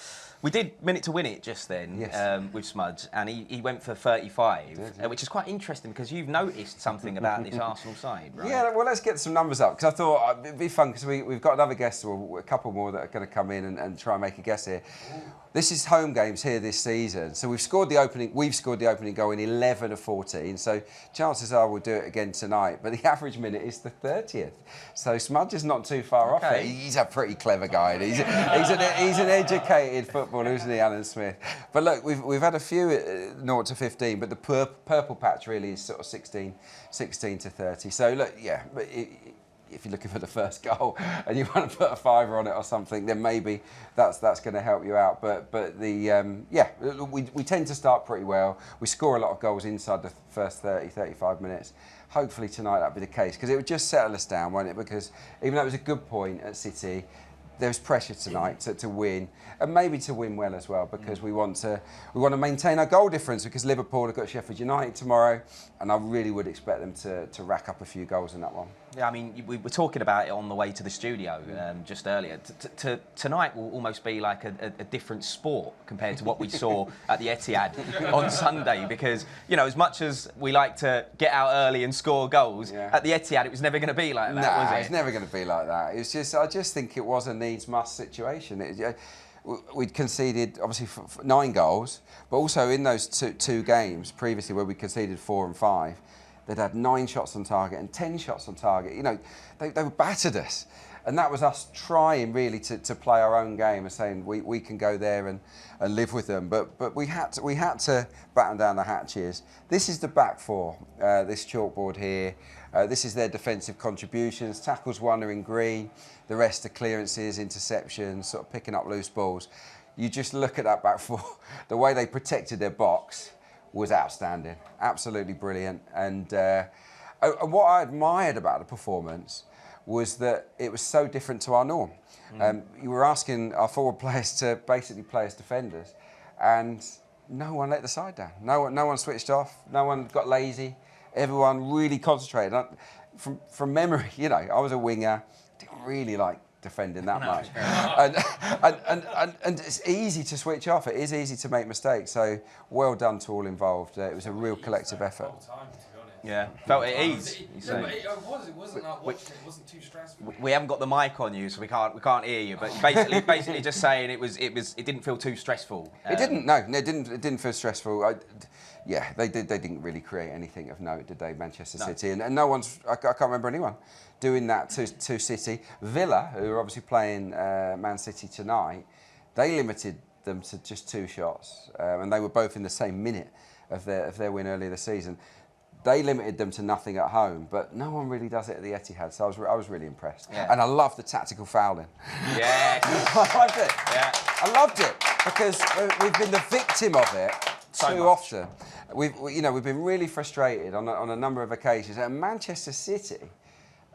we did Minute to Win It just then with Smudge, and he went for 35, which is quite interesting because you've noticed something about this Arsenal side, right? Yeah, well, let's get some numbers up, because I thought it'd be fun, because we've got another guest, or a couple more that are going to come in and try and make a guess here. This is home games here this season, so we've scored the opening goal in 11 of 14, so chances are we'll do it again tonight, but the average minute is the 30th, so Smudge is not too far off it. He's a pretty clever guy, and he's an educated footballer, isn't he, Alan Smith? But look, we've had a few 0 to 15, but the purple patch really is sort of 16 to 30, so look, yeah, but if you're looking for the first goal and you want to put a fiver on it or something, then maybe that's going to help you out. But we tend to start pretty well. We score a lot of goals inside the first 30-35 minutes. Hopefully tonight that'll be the case, because it would just settle us down, won't it? Because even though it was a good point at City, there's pressure tonight to win, and maybe to win well as well, because we want to maintain our goal difference, because Liverpool have got Sheffield United tomorrow, and I really would expect them to rack up a few goals in that one. Yeah, I mean, we were talking about it on the way to the studio just earlier. Tonight will almost be like a different sport compared to what we saw at the Etihad on Sunday, because, you know, as much as we like to get out early and score goals, at the Etihad it was never going to be like that, was it? It's never going to be like that. It's just, I just think it was a needs-must situation. We'd conceded, obviously, 9 goals, but also in those two games previously where we conceded 4 and 5, they'd had 9 shots on target and 10 shots on target. You know, they battered us. And that was us trying really to play our own game and saying we can go there and live with them. But we had to batten down the hatches. This is the back four, this chalkboard here. This is their defensive contributions. Tackles won are in green. The rest are clearances, interceptions, sort of picking up loose balls. You just look at that back four. The way they protected their box was outstanding. Absolutely brilliant. And what I admired about the performance was that it was so different to our norm. You were asking our forward players to basically play as defenders, and no one let the side down. No one switched off. No one got lazy. Everyone really concentrated. From memory, you know, I was a winger. Didn't really like defending that much, and it's easy to switch off. It is easy to make mistakes. So well done to all involved. It was a real collective effort. Yeah, felt at ease. It wasn't like watching it. It wasn't too stressful. We haven't got the mic on you, so we can't hear you. But basically just saying it didn't feel too stressful. It didn't. No, it didn't feel stressful. Yeah, they didn't really create anything of note, did they, Manchester City? And no one's. I can't remember anyone doing that to City. Villa, who are obviously playing Man City tonight, they limited them to just 2 shots, and they were both in the same minute of their win earlier this season. They limited them to nothing at home, but no one really does it at the Etihad, so I was really impressed. Yeah. And I love the tactical fouling. Yes. I loved it. Yeah. I loved it because we've been the victim of it too often. We've been really frustrated on a number of occasions, and Manchester City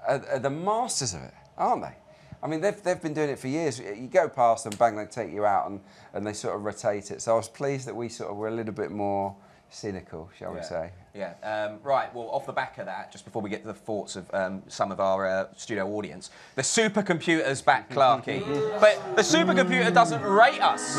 are the masters of it, aren't they? I mean, they've been doing it for years. You go past them, bang, they take you out, and they sort of rotate it. So I was pleased that we sort of were a little bit more cynical, shall we say. Yeah. Right, well, off the back of that, just before we get to the thoughts of some of our studio audience, the supercomputer's back, Clarke. But the supercomputer doesn't rate us.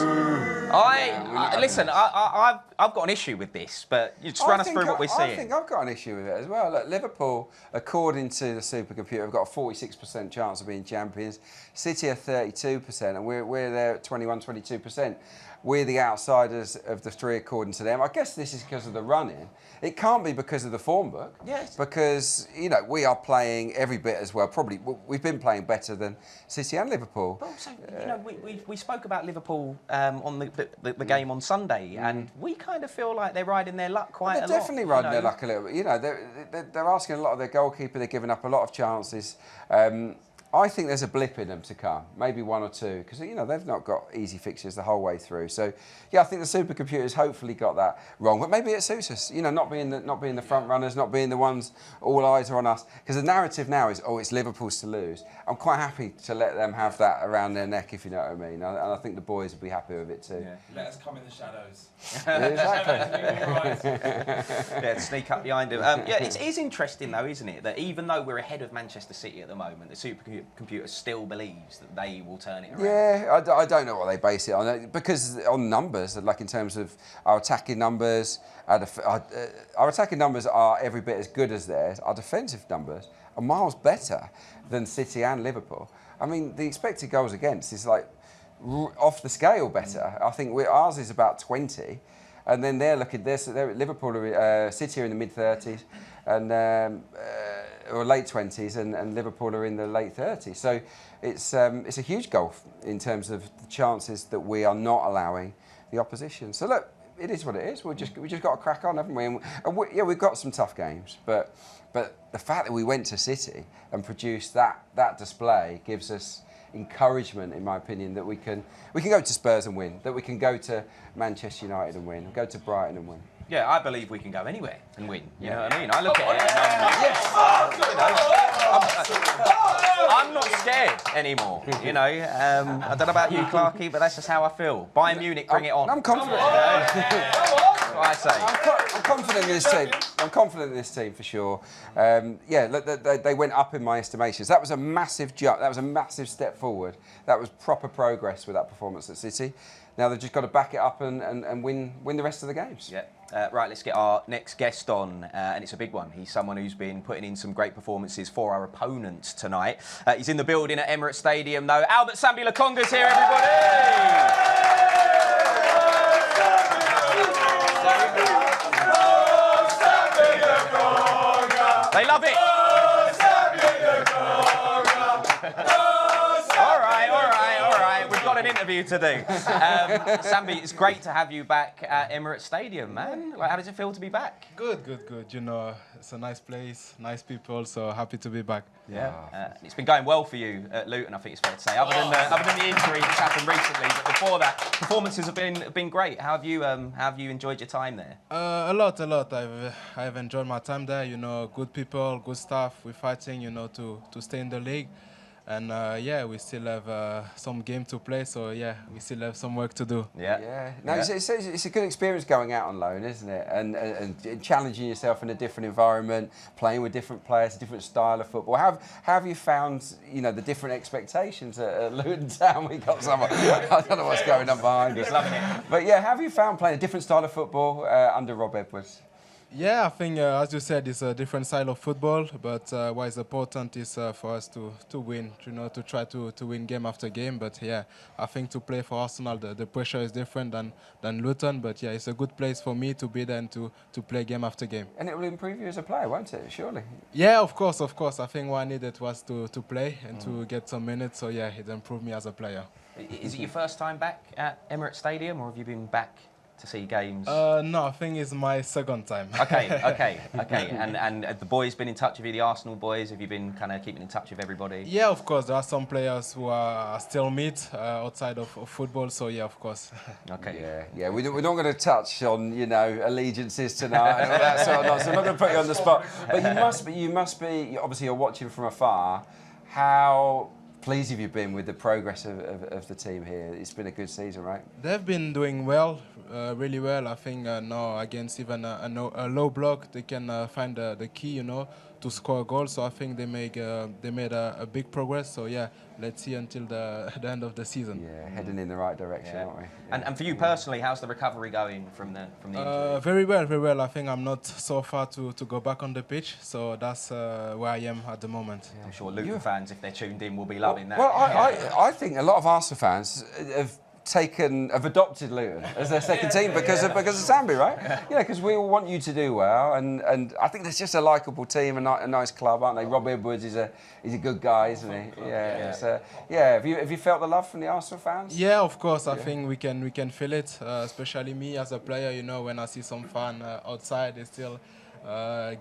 Listen, I've got an issue with this, but you just run us through what we're seeing. I think I've got an issue with it as well. Look, Liverpool, according to the supercomputer, have got a 46% chance of being champions. City are 32%, and we're there at 21, 22%. We're the outsiders of the 3 according to them. I guess this is because of the run-in. It can't be because of the form book. Yes. Because, you know, we are playing every bit as well. Probably we've been playing better than City and Liverpool. But also, you know, we spoke about Liverpool on the game on Sunday, and we kind of feel like they're riding their luck quite a lot. They're definitely riding their luck a little bit. You know, they're asking a lot of their goalkeeper. They're giving up a lot of chances. I think there's a blip in them to come, maybe 1 or 2, because, you know, they've not got easy fixtures the whole way through. So, yeah, I think the supercomputer's hopefully got that wrong, but maybe it suits us. You know, not being the front runners, not being the ones all eyes are on us, because the narrative now is, oh, it's Liverpool's to lose. I'm quite happy to let them have that around their neck, if you know what I mean. And I think the boys will be happy with it too. Yeah. Let us come in the shadows. Exactly. Yeah, sneak up behind him. Yeah, it is interesting though, isn't it, that even though we're ahead of Manchester City at the moment, the supercomputer still believes that they will turn it around. Yeah, I don't know what they base it on, because on numbers, like in terms of our attacking numbers, our attacking numbers are every bit as good as theirs. Our defensive numbers are miles better than City and Liverpool. I mean, the expected goals against is like off the scale better. I think ours is about 20, and then they're Liverpool, City are in the mid-30s, and or late 20s, and Liverpool are in the late 30s. So it's a huge gulf in terms of the chances that we are not allowing the opposition. So look, it is what it is. We just got to crack on, haven't we? And we've got some tough games, but the fact that we went to City and produced that display gives us encouragement, in my opinion, that we can go to Spurs and win, that we can go to Manchester United and win, go to Brighton and win. Yeah, I believe we can go anywhere and win. You know what I mean? I look at it and I'm not scared anymore. You know, I don't know about you, Clarke, but that's just how I feel. Bayern Munich, bring it on. I'm confident. what I say. I'm confident in this team. I'm confident in this team for sure. They went up in my estimations. That was a massive jump. That was a massive step forward. That was proper progress with that performance at City. Now they've just got to back it up and win the rest of the games. Yeah. Right, let's get our next guest on, and it's a big one. He's someone who's been putting in some great performances for our opponents tonight. He's in the building at Emirates Stadium, though. Albert Sambi Lokonga's here, everybody! They love it! Got an interview to do. Sambi, it's great to have you back at Emirates Stadium, man. How does it feel to be back? Good. You know, it's a nice place, nice people, so happy to be back. Yeah. It's been going well for you at Luton, I think it's fair to say, other than the injury that's happened recently. But before that, performances have been great. How have you enjoyed your time there? A lot. I've enjoyed my time there. You know, good people, good staff. We're fighting, you know, to stay in the league. And we still have some game to play, so we still have some work to do. It's a good experience going out on loan, isn't it? And challenging yourself in a different environment, playing with different players, a different style of football. How have you found, you know, the different expectations at Luton Town? We got some. I don't know what's going on behind us. He's loving it. But how have you found playing a different style of football under Rob Edwards? Yeah, I think, as you said, it's a different style of football, but what is important is for us to win, you know, to try to win game after game. But I think to play for Arsenal, the pressure is different than Luton, but it's a good place for me to be there and to play game after game. And it will improve you as a player, won't it, surely? Yeah, of course. I think what I needed was to play and to get some minutes, so it improved me as a player. Is it your first time back at Emirates Stadium, or have you been back to see games? No, I think it's my second time. Okay. And have the boys been in touch with you, the Arsenal boys? Have you been kind of keeping in touch with everybody? Yeah, of course. There are some players who are still meet outside of football, so of course. Okay. Yeah. We're not going to touch on, you know, allegiances tonight and all that sort of nonsense. So I'm not going to put you on the spot. But you must be. Obviously, you're watching from afar. How pleased have you been with the progress of the team here? It's been a good season, right? They've been doing well, really well. I think now against even a low block, they can find the key, you know, to score a goal. So I think they made a big progress. So let's see until the end of the season. Yeah, heading in the right direction, aren't we? Yeah. And for you personally, how's the recovery going from the injury? Very well. I think I'm not so far to go back on the pitch, so that's where I am at the moment. I'm sure Luton fans, if they're tuned in, will be loving that. Well, I think a lot of Arsenal fans have adopted Luton as their second team because of Sambi, right? Yeah, because we all want you to do well, and I think there's just a likeable team, a nice club, aren't they? Rob Edwards is a good guy, isn't he? Have you felt the love from the Arsenal fans? Yeah, of course. I think we can feel it, especially me as a player. You know, when I see some fan outside, they still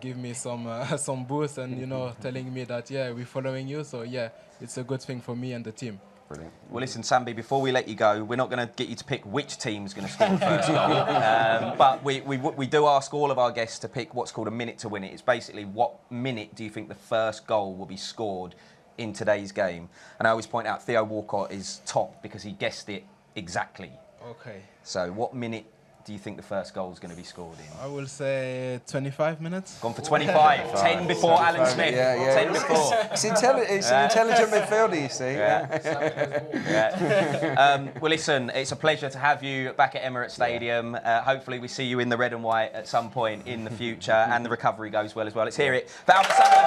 give me some boost and, you know, telling me that we're following you. So it's a good thing for me and the team. Brilliant. Well, listen, Sambi, before we let you go, we're not going to get you to pick which team's going to score the first goal. But we do ask all of our guests to pick what's called a minute to win it. It's basically what minute do you think the first goal will be scored in today's game? And I always point out Theo Walcott is top because he guessed it exactly. Okay. So what minute do you think the first goal is going to be scored in? I will say 25 minutes. Gone for 25. 10 before Alan Smith. 10 before. It's an intelligent midfielder, you see. Well, listen, it's a pleasure to have you back at Emirates Stadium. Hopefully we see you in the red and white at some point in the future, and the recovery goes well as well. Let's hear it for Albert Sambi.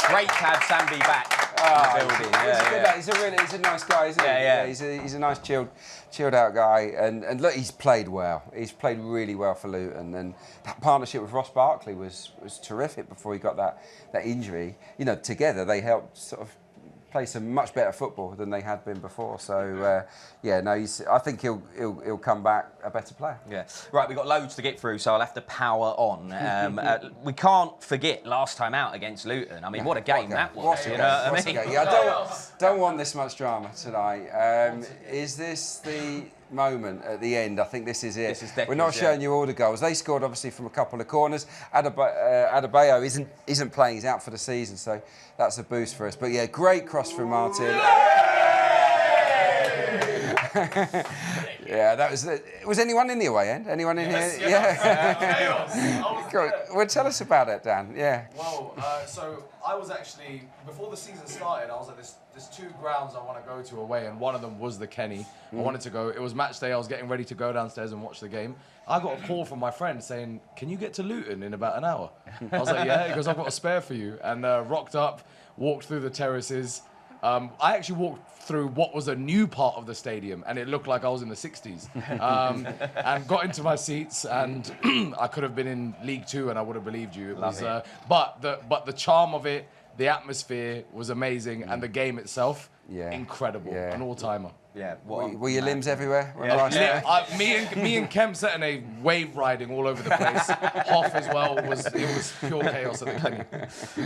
Great to have Sambi back. He's a nice guy, isn't he? He's a nice chilled out guy, and look, he's played well. He's played really well for Luton, and that partnership with Ross Barkley was terrific before he got that injury. You know, together they helped sort of play some much better football than they had been before. So I think he'll come back a better player. Yeah. Right, we've got loads to get through, so I'll have to power on. We can't forget last time out against Luton. I mean, what a game that was. You know what I mean? I don't want this much drama tonight. Is this the moment at the end? I think this is it. We're not showing you all the goals. They scored obviously from a couple of corners. Adebayo isn't playing. He's out for the season, so that's a boost for us. But great cross from Martin. Yeah, that was. Was anyone in the away end? Anyone in here? Yeah. Go on. Well, tell us about it, Dan. Yeah. Well, so I was actually, before the season started, I was like, there's 2 grounds I want to go to away, and one of them was the Kenny. I wanted to go. It was match day. I was getting ready to go downstairs and watch the game. I got a call from my friend saying, "Can you get to Luton in about an hour?" I was like, "Yeah." He goes, "I've got a spare for you," and rocked up, walked through the terraces. I actually walked through what was a new part of the stadium, and it looked like I was in the 60s. And got into my seats, and I could have been in League 2, and I would have believed you. It was, but the charm of it, the atmosphere was amazing, and the game itself, incredible, an all-timer. Yeah. Were your limbs everywhere? Me and Kemp Saturday wave riding all over the place. Hoff as well it was pure chaos at the Kenny.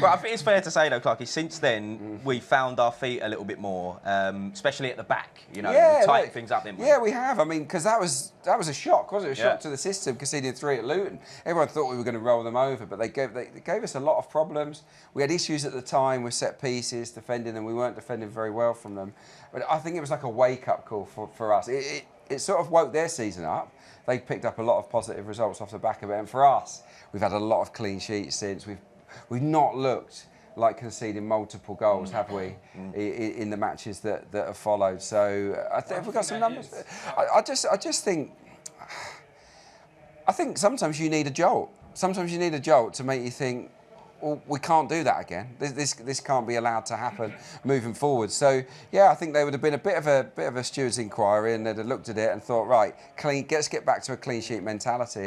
Well, I think it's fair to say though, Clarke, since then we found our feet a little bit more, especially at the back. You know, we tightened things up, didn't we? Yeah, we have. I mean, because that was a shock, wasn't it? A shock to the system, conceding 3 at Luton. Everyone thought we were going to roll them over, but they gave us a lot of problems. We had issues at the time with set pieces, defending them. We weren't defending very well from them. But I think it was like a wake-up call for us. It sort of woke their season up. They picked up a lot of positive results off the back of it. And for us, we've had a lot of clean sheets since. We've not looked like conceding multiple goals, have we, in the matches that have followed. So I think we've got some numbers. I just think sometimes you need a jolt. Sometimes you need a jolt to make you think, well, we can't do that again. This can't be allowed to happen moving forward. So yeah, I think there would have been a bit of a steward's inquiry, and they'd have looked at it and thought, right, let's get back to a clean sheet mentality.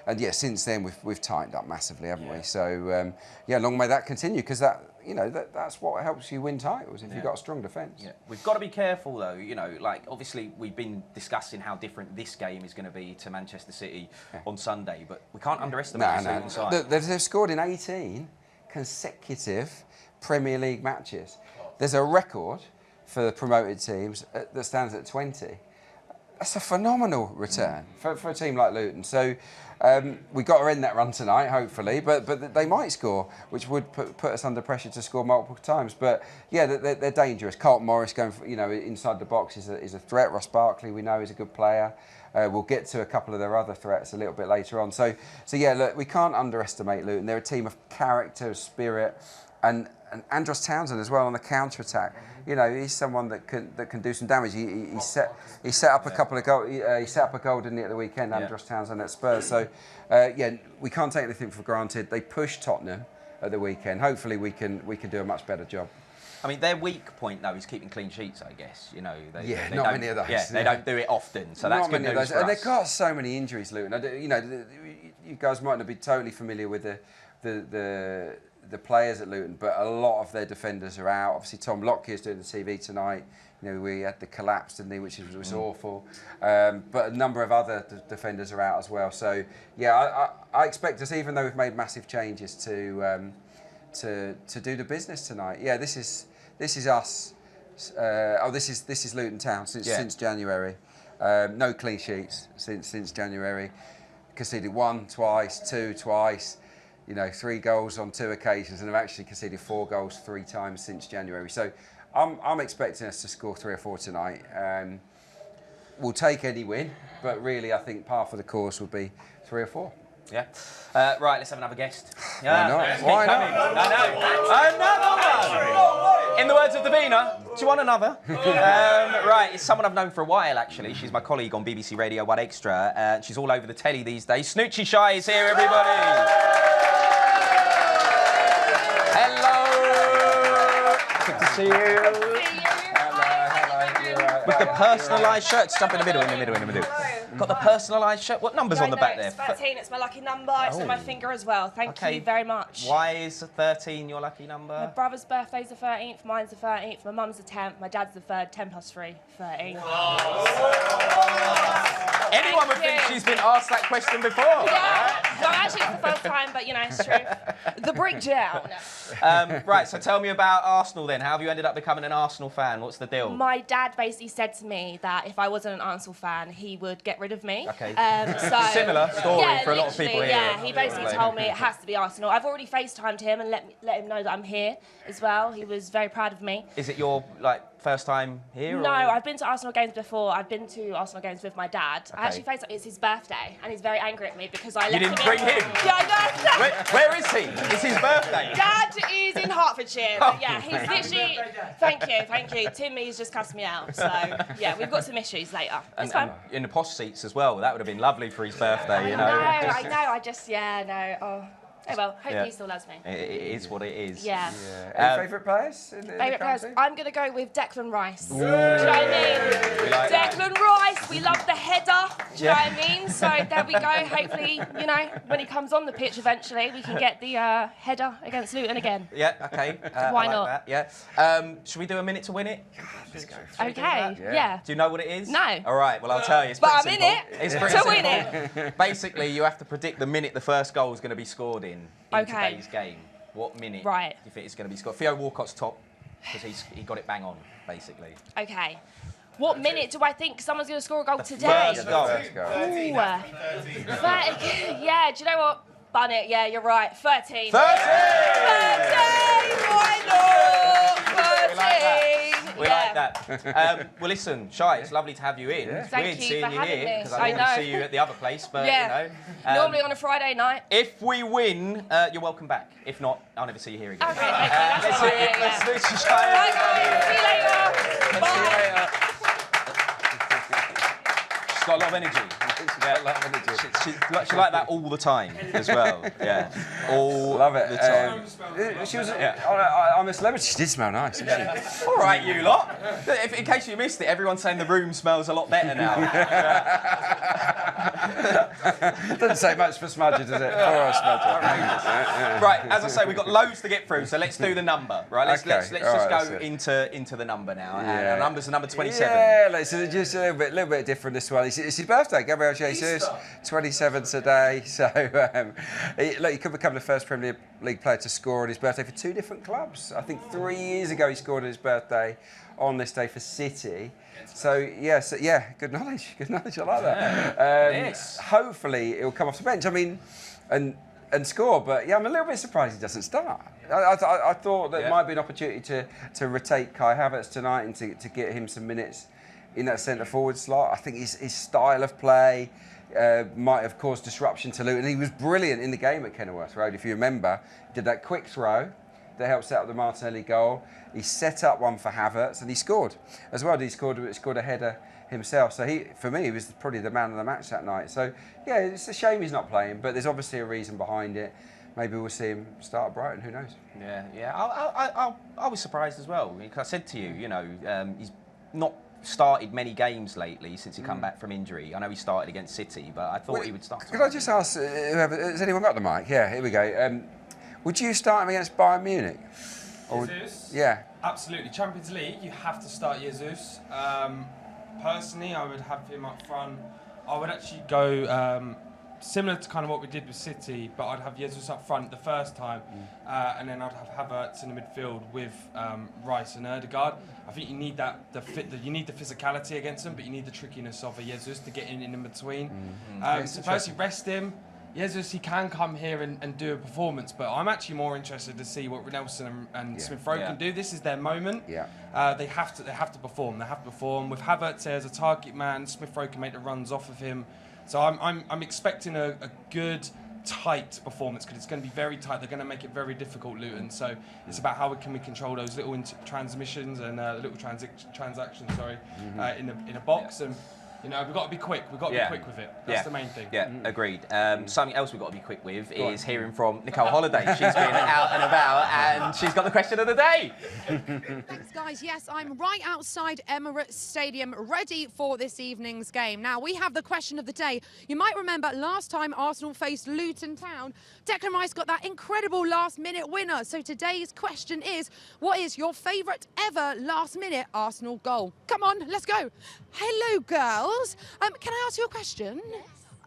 And yeah, since then we've tightened up massively, haven't we? So yeah, long may that continue, because that's what helps you win titles if you've got a strong defence. Yeah. We've got to be careful though, like obviously we've been discussing how different this game is going to be to Manchester City on Sunday, but we can't underestimate the Luton side. They've scored in 18 consecutive Premier League matches. There's a record for the promoted teams that stands at 20. That's a phenomenal return for a team like Luton. So we've got to end that run tonight, hopefully, but they might score, which would put us under pressure to score multiple times. But yeah, they're dangerous. Carlton Morris going for, inside the box is a threat. Ross Barkley, we know, is a good player. We'll get to a couple of their other threats a little bit later on. So yeah, look, we can't underestimate Luton. They're a team of character, spirit, and Andros Townsend as well on the counter-attack. He's someone that can do some damage. He set up a couple of goals. He set up a goal, didn't he, at the weekend? Andros Townsend at Spurs. So yeah, we can't take anything for granted. They pushed Tottenham at the weekend. Hopefully, we can do a much better job. I mean, their weak point though is keeping clean sheets, I guess. They not many of those. Yeah, they don't do it often, so that's good news for us. And they've got so many injuries, Luton. You guys might not be totally familiar with the players at Luton, but a lot of their defenders are out. Obviously, Tom Lockyer's doing the TV tonight. We had the collapse, didn't he, which was awful. But a number of other defenders are out as well. So yeah, I expect us, even though we've made massive changes, to do the business tonight. Yeah, this is us. This is Luton Town since January. No clean sheets since January. Conceded 1 twice, 2 twice. 3 goals on 2 occasions, and have actually conceded 4 goals 3 times since January. So I'm expecting us to score 3 or 4 tonight. We'll take any win, but really I think par for the course would be 3 or 4. Yeah. Right, let's have another guest. Why not? Why not? I know. Another one. In the words of Davina, do you want another? Right, it's someone I've known for a while, actually. She's my colleague on BBC Radio 1 Extra. She's all over the telly these days. Snoochie Shy is here, everybody. Hello. Good to see you. With the personalised shirt. Just jump in the middle. Got the personalised shirt. What number's on the back there? It's 13, it's my lucky number. It's on my finger as well. Thank you very much. Why is 13 your lucky number? My brother's birthday's the 13th, mine's the 13th, my mum's the 10th, my dad's the 3rd, 10 plus 3, 13. Anyone would think she's been asked that question before. Yeah. Well, actually, it's the first time, but, you know, it's true. The breakdown. Right, so tell me about Arsenal then. How have you ended up becoming an Arsenal fan? What's the deal? My dad basically said to me that if I wasn't an Arsenal fan, he would get rid of me. Okay. So, Similar story yeah, for a lot of people here. Yeah, he basically told me it has to be Arsenal. I've already FaceTimed him and let him know that I'm here as well. He was very proud of me. Is it your first time here? No, or? I've been to Arsenal games before. I've been to Arsenal games with my dad. Okay. I actually FaceTimed. It's his birthday, and he's very angry at me because I You let didn't him bring in. him? Yeah, I know. Where is he? It's his birthday. Dad is in Hertfordshire. But yeah, he's literally. Thank you. Timmy's just cussed me out. So yeah, we've got some issues later. It's fine. And in the posh seats as well. That would have been lovely for his birthday, you know. I know. I just Oh well, hopefully he still loves me. It is what it is. Yeah. Any favourite players? Favourite players? I'm going to go with Declan Rice. Do you know what I mean? We like Declan Rice, we love the header. Do you know what I mean? So there we go. Hopefully, you know, when he comes on the pitch eventually, we can get the header against Luton again. Yeah, okay. Why I like not? That, yeah. Should we do a minute to win it? Okay, yeah. Do you know what it is? No. All right, well, I'll tell you. It's But pretty I'm in simple. it It's pretty to win simple. Basically, you have to predict the minute the first goal is going to be scored in Okay. today's game. What minute Right. do you think it's going to be scored? Theo Walcott's top, because he got it bang on, basically. Okay. What minute do I think someone's going to score a goal today? First goal. Ooh. 30. Yeah, do you know what? Bun it. Yeah, you're right. 13. 13! Why not? 13! We like that. Well, listen, Shai, it's lovely to have you in. It's Thank weird you seeing for you having here me. because I I normally know. see you at the other place, but Yeah. you know. Normally on a Friday night. If we win, you're welcome back. If not, I'll never see you here again. Okay, thank you. That's all right. Let's do Shai. Bye, guys. See you later. Bye. She's got a lot of energy. She like that all the time as well. Yeah, all Love it. the time. She was. I'm a celebrity. She did smell nice. Didn't she? All right, you lot. In case you missed it, everyone's saying the room smells a lot better now. Doesn't say much for Smudger, does it? Poor old Smudger. Right, as I say, we've got loads to get through, so let's do the number. Right, let's Okay, just all go right, into the number now. And Yeah. our number's the number 27. Yeah, like, so just a little bit different this one. It's his birthday, Gabriel Jesus, 27 today. So, look, he could become the first Premier League player to score on his birthday for two different clubs. I think 3 years ago he scored on his birthday on this day for City. So, yeah, good knowledge. I like that. Yes. Hopefully he'll come off the bench. I mean, and score, but yeah, I'm a little bit surprised he doesn't start. I thought that it might be an opportunity to rotate Kai Havertz tonight and to get him some minutes in that centre forward slot. I think his style of play might have caused disruption to Luton. He was brilliant in the game at Kenilworth Road, if you remember. He did that quick throw that helped set up the Martinelli goal. He set up one for Havertz and he scored as well. He scored a header himself. So for me, he was probably the man of the match that night. So yeah, it's a shame he's not playing, but there's obviously a reason behind it. Maybe we'll see him start at Brighton. Who knows? Yeah. I was surprised as well. I said to you, he's not started many games lately since he come back from injury. I know he started against City, but I thought he would start. Could I just ask, whoever, has anyone got the mic? Yeah, here we go. Would you start him against Bayern Munich? Jesus? Yeah. Absolutely. Champions League, you have to start Jesus. Personally, I would have him up front. I would actually go similar to kind of what we did with City, but I'd have Jesus up front the first time, and then I'd have Havertz in the midfield with Rice and Ødegaard. I think you need you need the physicality against them, but you need the trickiness of a Jesus to get in between. So firstly, rest him. Jesus, he can come here and do a performance, but I'm actually more interested to see what Nelson and Smith-Rowe can do. This is their moment. Yeah. They have to perform. They have to perform. With Havertz as a target man, Smith-Rowe can make the runs off of him. So I'm expecting a good, tight performance because it's going to be very tight. They're going to make it very difficult, Luton. So it's about how we control those little transmissions and little transactions. In a box and. We've got to be quick. We've got to be quick with it. That's the main thing. Yeah, agreed. Something else we've got to be quick with is hearing from Nicole Holliday. She's been out and about, and she's got the question of the day. Thanks, guys. Yes, I'm right outside Emirates Stadium, ready for this evening's game. Now, we have the question of the day. You might remember last time Arsenal faced Luton Town, Declan Rice got that incredible last-minute winner. So today's question is, what is your favourite ever last-minute Arsenal goal? Come on, let's go. Hello, girls. Can I ask you a question? Yes.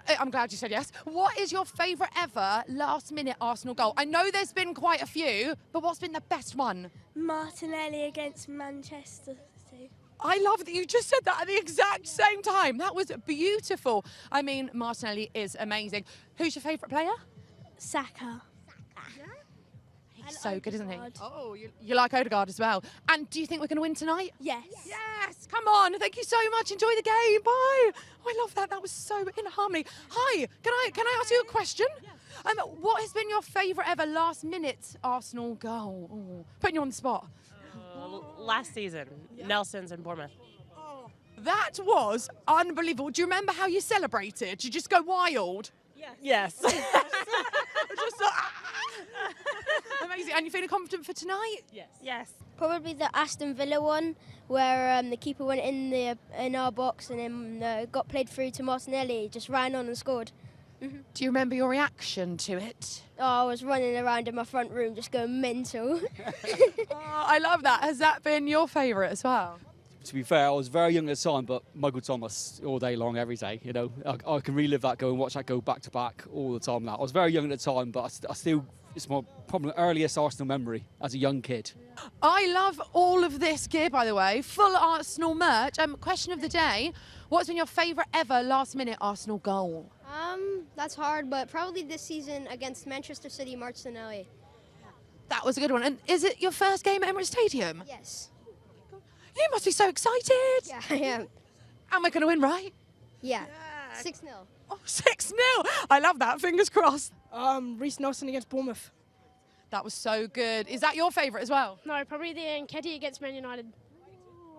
I'm glad you said yes. What is your favourite ever last-minute Arsenal goal? I know there's been quite a few, but what's been the best one? Martinelli against Manchester City. I love that you just said that at the exact same time. That was beautiful. I mean, Martinelli is amazing. Who's your favourite player? Saka. He's so good, isn't he? Oh, you like Odegaard as well. And do you think we're going to win tonight? Yes. Yes, come on. Thank you so much. Enjoy the game. Bye. Oh, I love that. That was so in harmony. Hi, can I ask you a question? What has been your favourite ever last-minute Arsenal goal? Oh, putting you on the spot. Last season, Nelson's in Bournemouth. That was unbelievable. Do you remember how you celebrated? Did you just go wild? Yes. Just amazing. And you feeling confident for tonight? Yes. Probably the Aston Villa one, where the keeper went in our box and then got played through to Martinelli, just ran on and scored. Do you remember your reaction to it? Oh, I was running around in my front room just going mental. Oh, I love that. Has that been your favourite as well? To be fair, I was very young at the time, but Michael Thomas all day long, every day. You know, I can relive that, go and watch that go back to back all the time now. I was very young at the time, but I still, it's my probably earliest Arsenal memory as a young kid. I love all of this gear, by the way. Full Arsenal merch. Question of the day. What's been your favourite ever last-minute Arsenal goal? That's hard, but probably this season against Manchester City, Martinelli. That was a good one. And is it your first game at Emirates Stadium? Yes. You must be so excited. Yeah, I am. And we're going to win, right? Yeah. 6-0. Oh, 6-0. I love that. Fingers crossed. Reece Nelson against Bournemouth. That was so good. Is that your favourite as well? No, probably the Nketiah against Man United.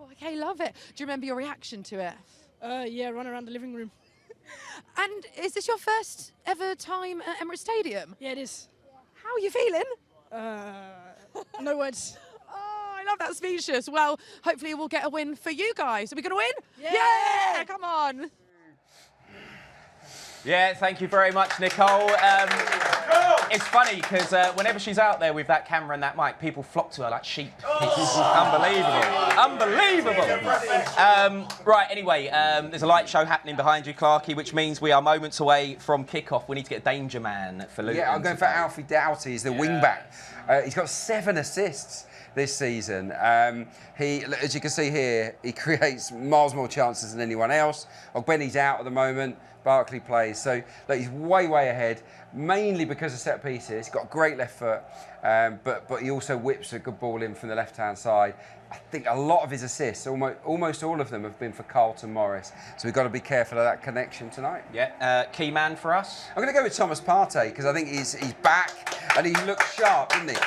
Oh, okay, love it. Do you remember your reaction to it? Yeah, run around the living room. And is this your first ever time at Emirates Stadium? Yeah, it is. How are you feeling? No words. Oh, I love that speechless. Well, hopefully we'll get a win for you guys. Are we going to win? Yeah! Come on. Yeah, thank you very much, Nicole. It's funny because whenever she's out there with that camera and that mic, people flock to her like sheep. It's unbelievable. Right, anyway, there's a light show happening behind you, Clarke, which means we are moments away from kick-off. We need to get a danger man for Luton. Yeah, I'm going for Alfie Doughty. He's the wing-back. He's got 7 assists this season. He, as you can see here, he creates miles more chances than anyone else. Ogbene's out at the moment. Barkley plays. So look, he's way ahead, mainly because of set pieces. He's got a great left foot, but he also whips a good ball in from the left-hand side. I think a lot of his assists, almost all of them, have been for Carlton Morris. So we've got to be careful of that connection tonight. Yeah, key man for us? I'm going to go with Thomas Partey because I think he's back and he looks sharp, didn't he?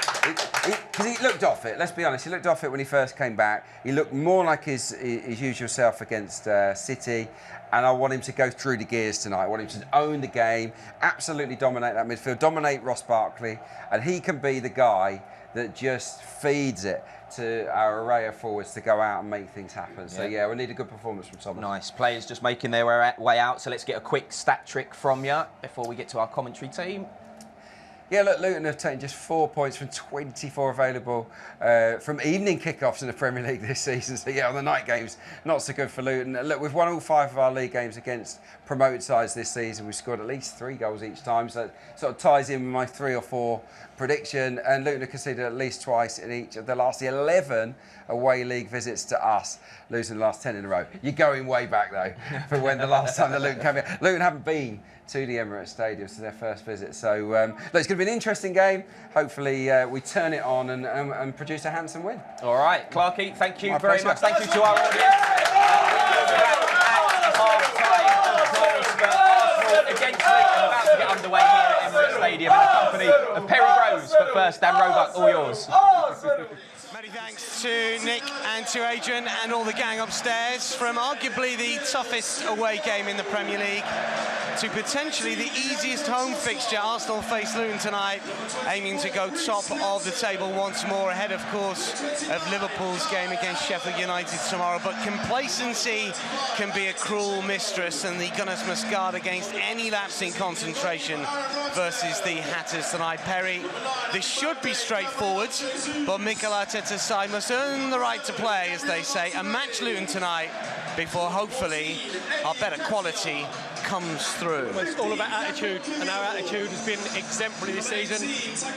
Because he looked off it, let's be honest. He looked off it when he first came back. He looked more like his usual self against City. And I want him to go through the gears tonight. I want him to own the game, absolutely dominate that midfield, dominate Ross Barkley, and he can be the guy that just feeds it to our array of forwards to go out and make things happen. So yeah, we need a good performance from Thomas. Nice. Players just making their way out. So let's get a quick stat trick from you before we get to our commentary team. Yeah, look, Luton have taken just 4 points from 24 available from evening kickoffs in the Premier League this season. So yeah, on the night games, not so good for Luton. Look, we've won all 5 of our league games against promoted sides this season. We've scored at least 3 goals each time. So that sort of ties in with my 3 or 4 prediction. And Luton have conceded at least twice in each of the last 11 away league visits to us, losing the last 10 in a row. You're going way back though, for when the last time that Luton came here. Luton haven't been to the Emirates Stadium to their first visit. So look, it's going to be an interesting game. Hopefully we turn it on and produce a handsome win. All right, Clarke, thank you My very pleasure. much. Thank you to our audience. We'll be back at half-time, of course, but Arsenal against Luton about to get underway here at Emirates Stadium in the company of Perry Rose. But first, Dan Roebuck, all yours. Many thanks to Nick and to Adrian and all the gang upstairs. From arguably the toughest away game in the Premier League to potentially the easiest home fixture, Arsenal face Luton tonight, aiming to go top of the table once more, ahead, of course, of Liverpool's game against Sheffield United tomorrow. But complacency can be a cruel mistress, and the Gunners must guard against any lapse in concentration versus the Hatters tonight. Perry, this should be straightforward, but Mikel Arteta's side must earn the right to play, as they say, and match Luton tonight before hopefully our better quality comes through? Well, it's all about attitude, and our attitude has been exemplary this season.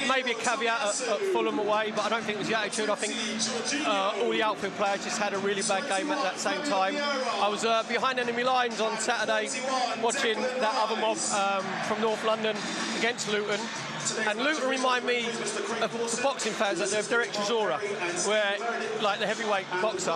Maybe a caveat at Fulham away, but I don't think it was the attitude. I think all the outfield players just had a really bad game at that same time. I was behind enemy lines on Saturday watching that other mob from North London against Luton. And Luton remind me of the boxing fans that they're Derek Chisora, where, like the heavyweight boxer,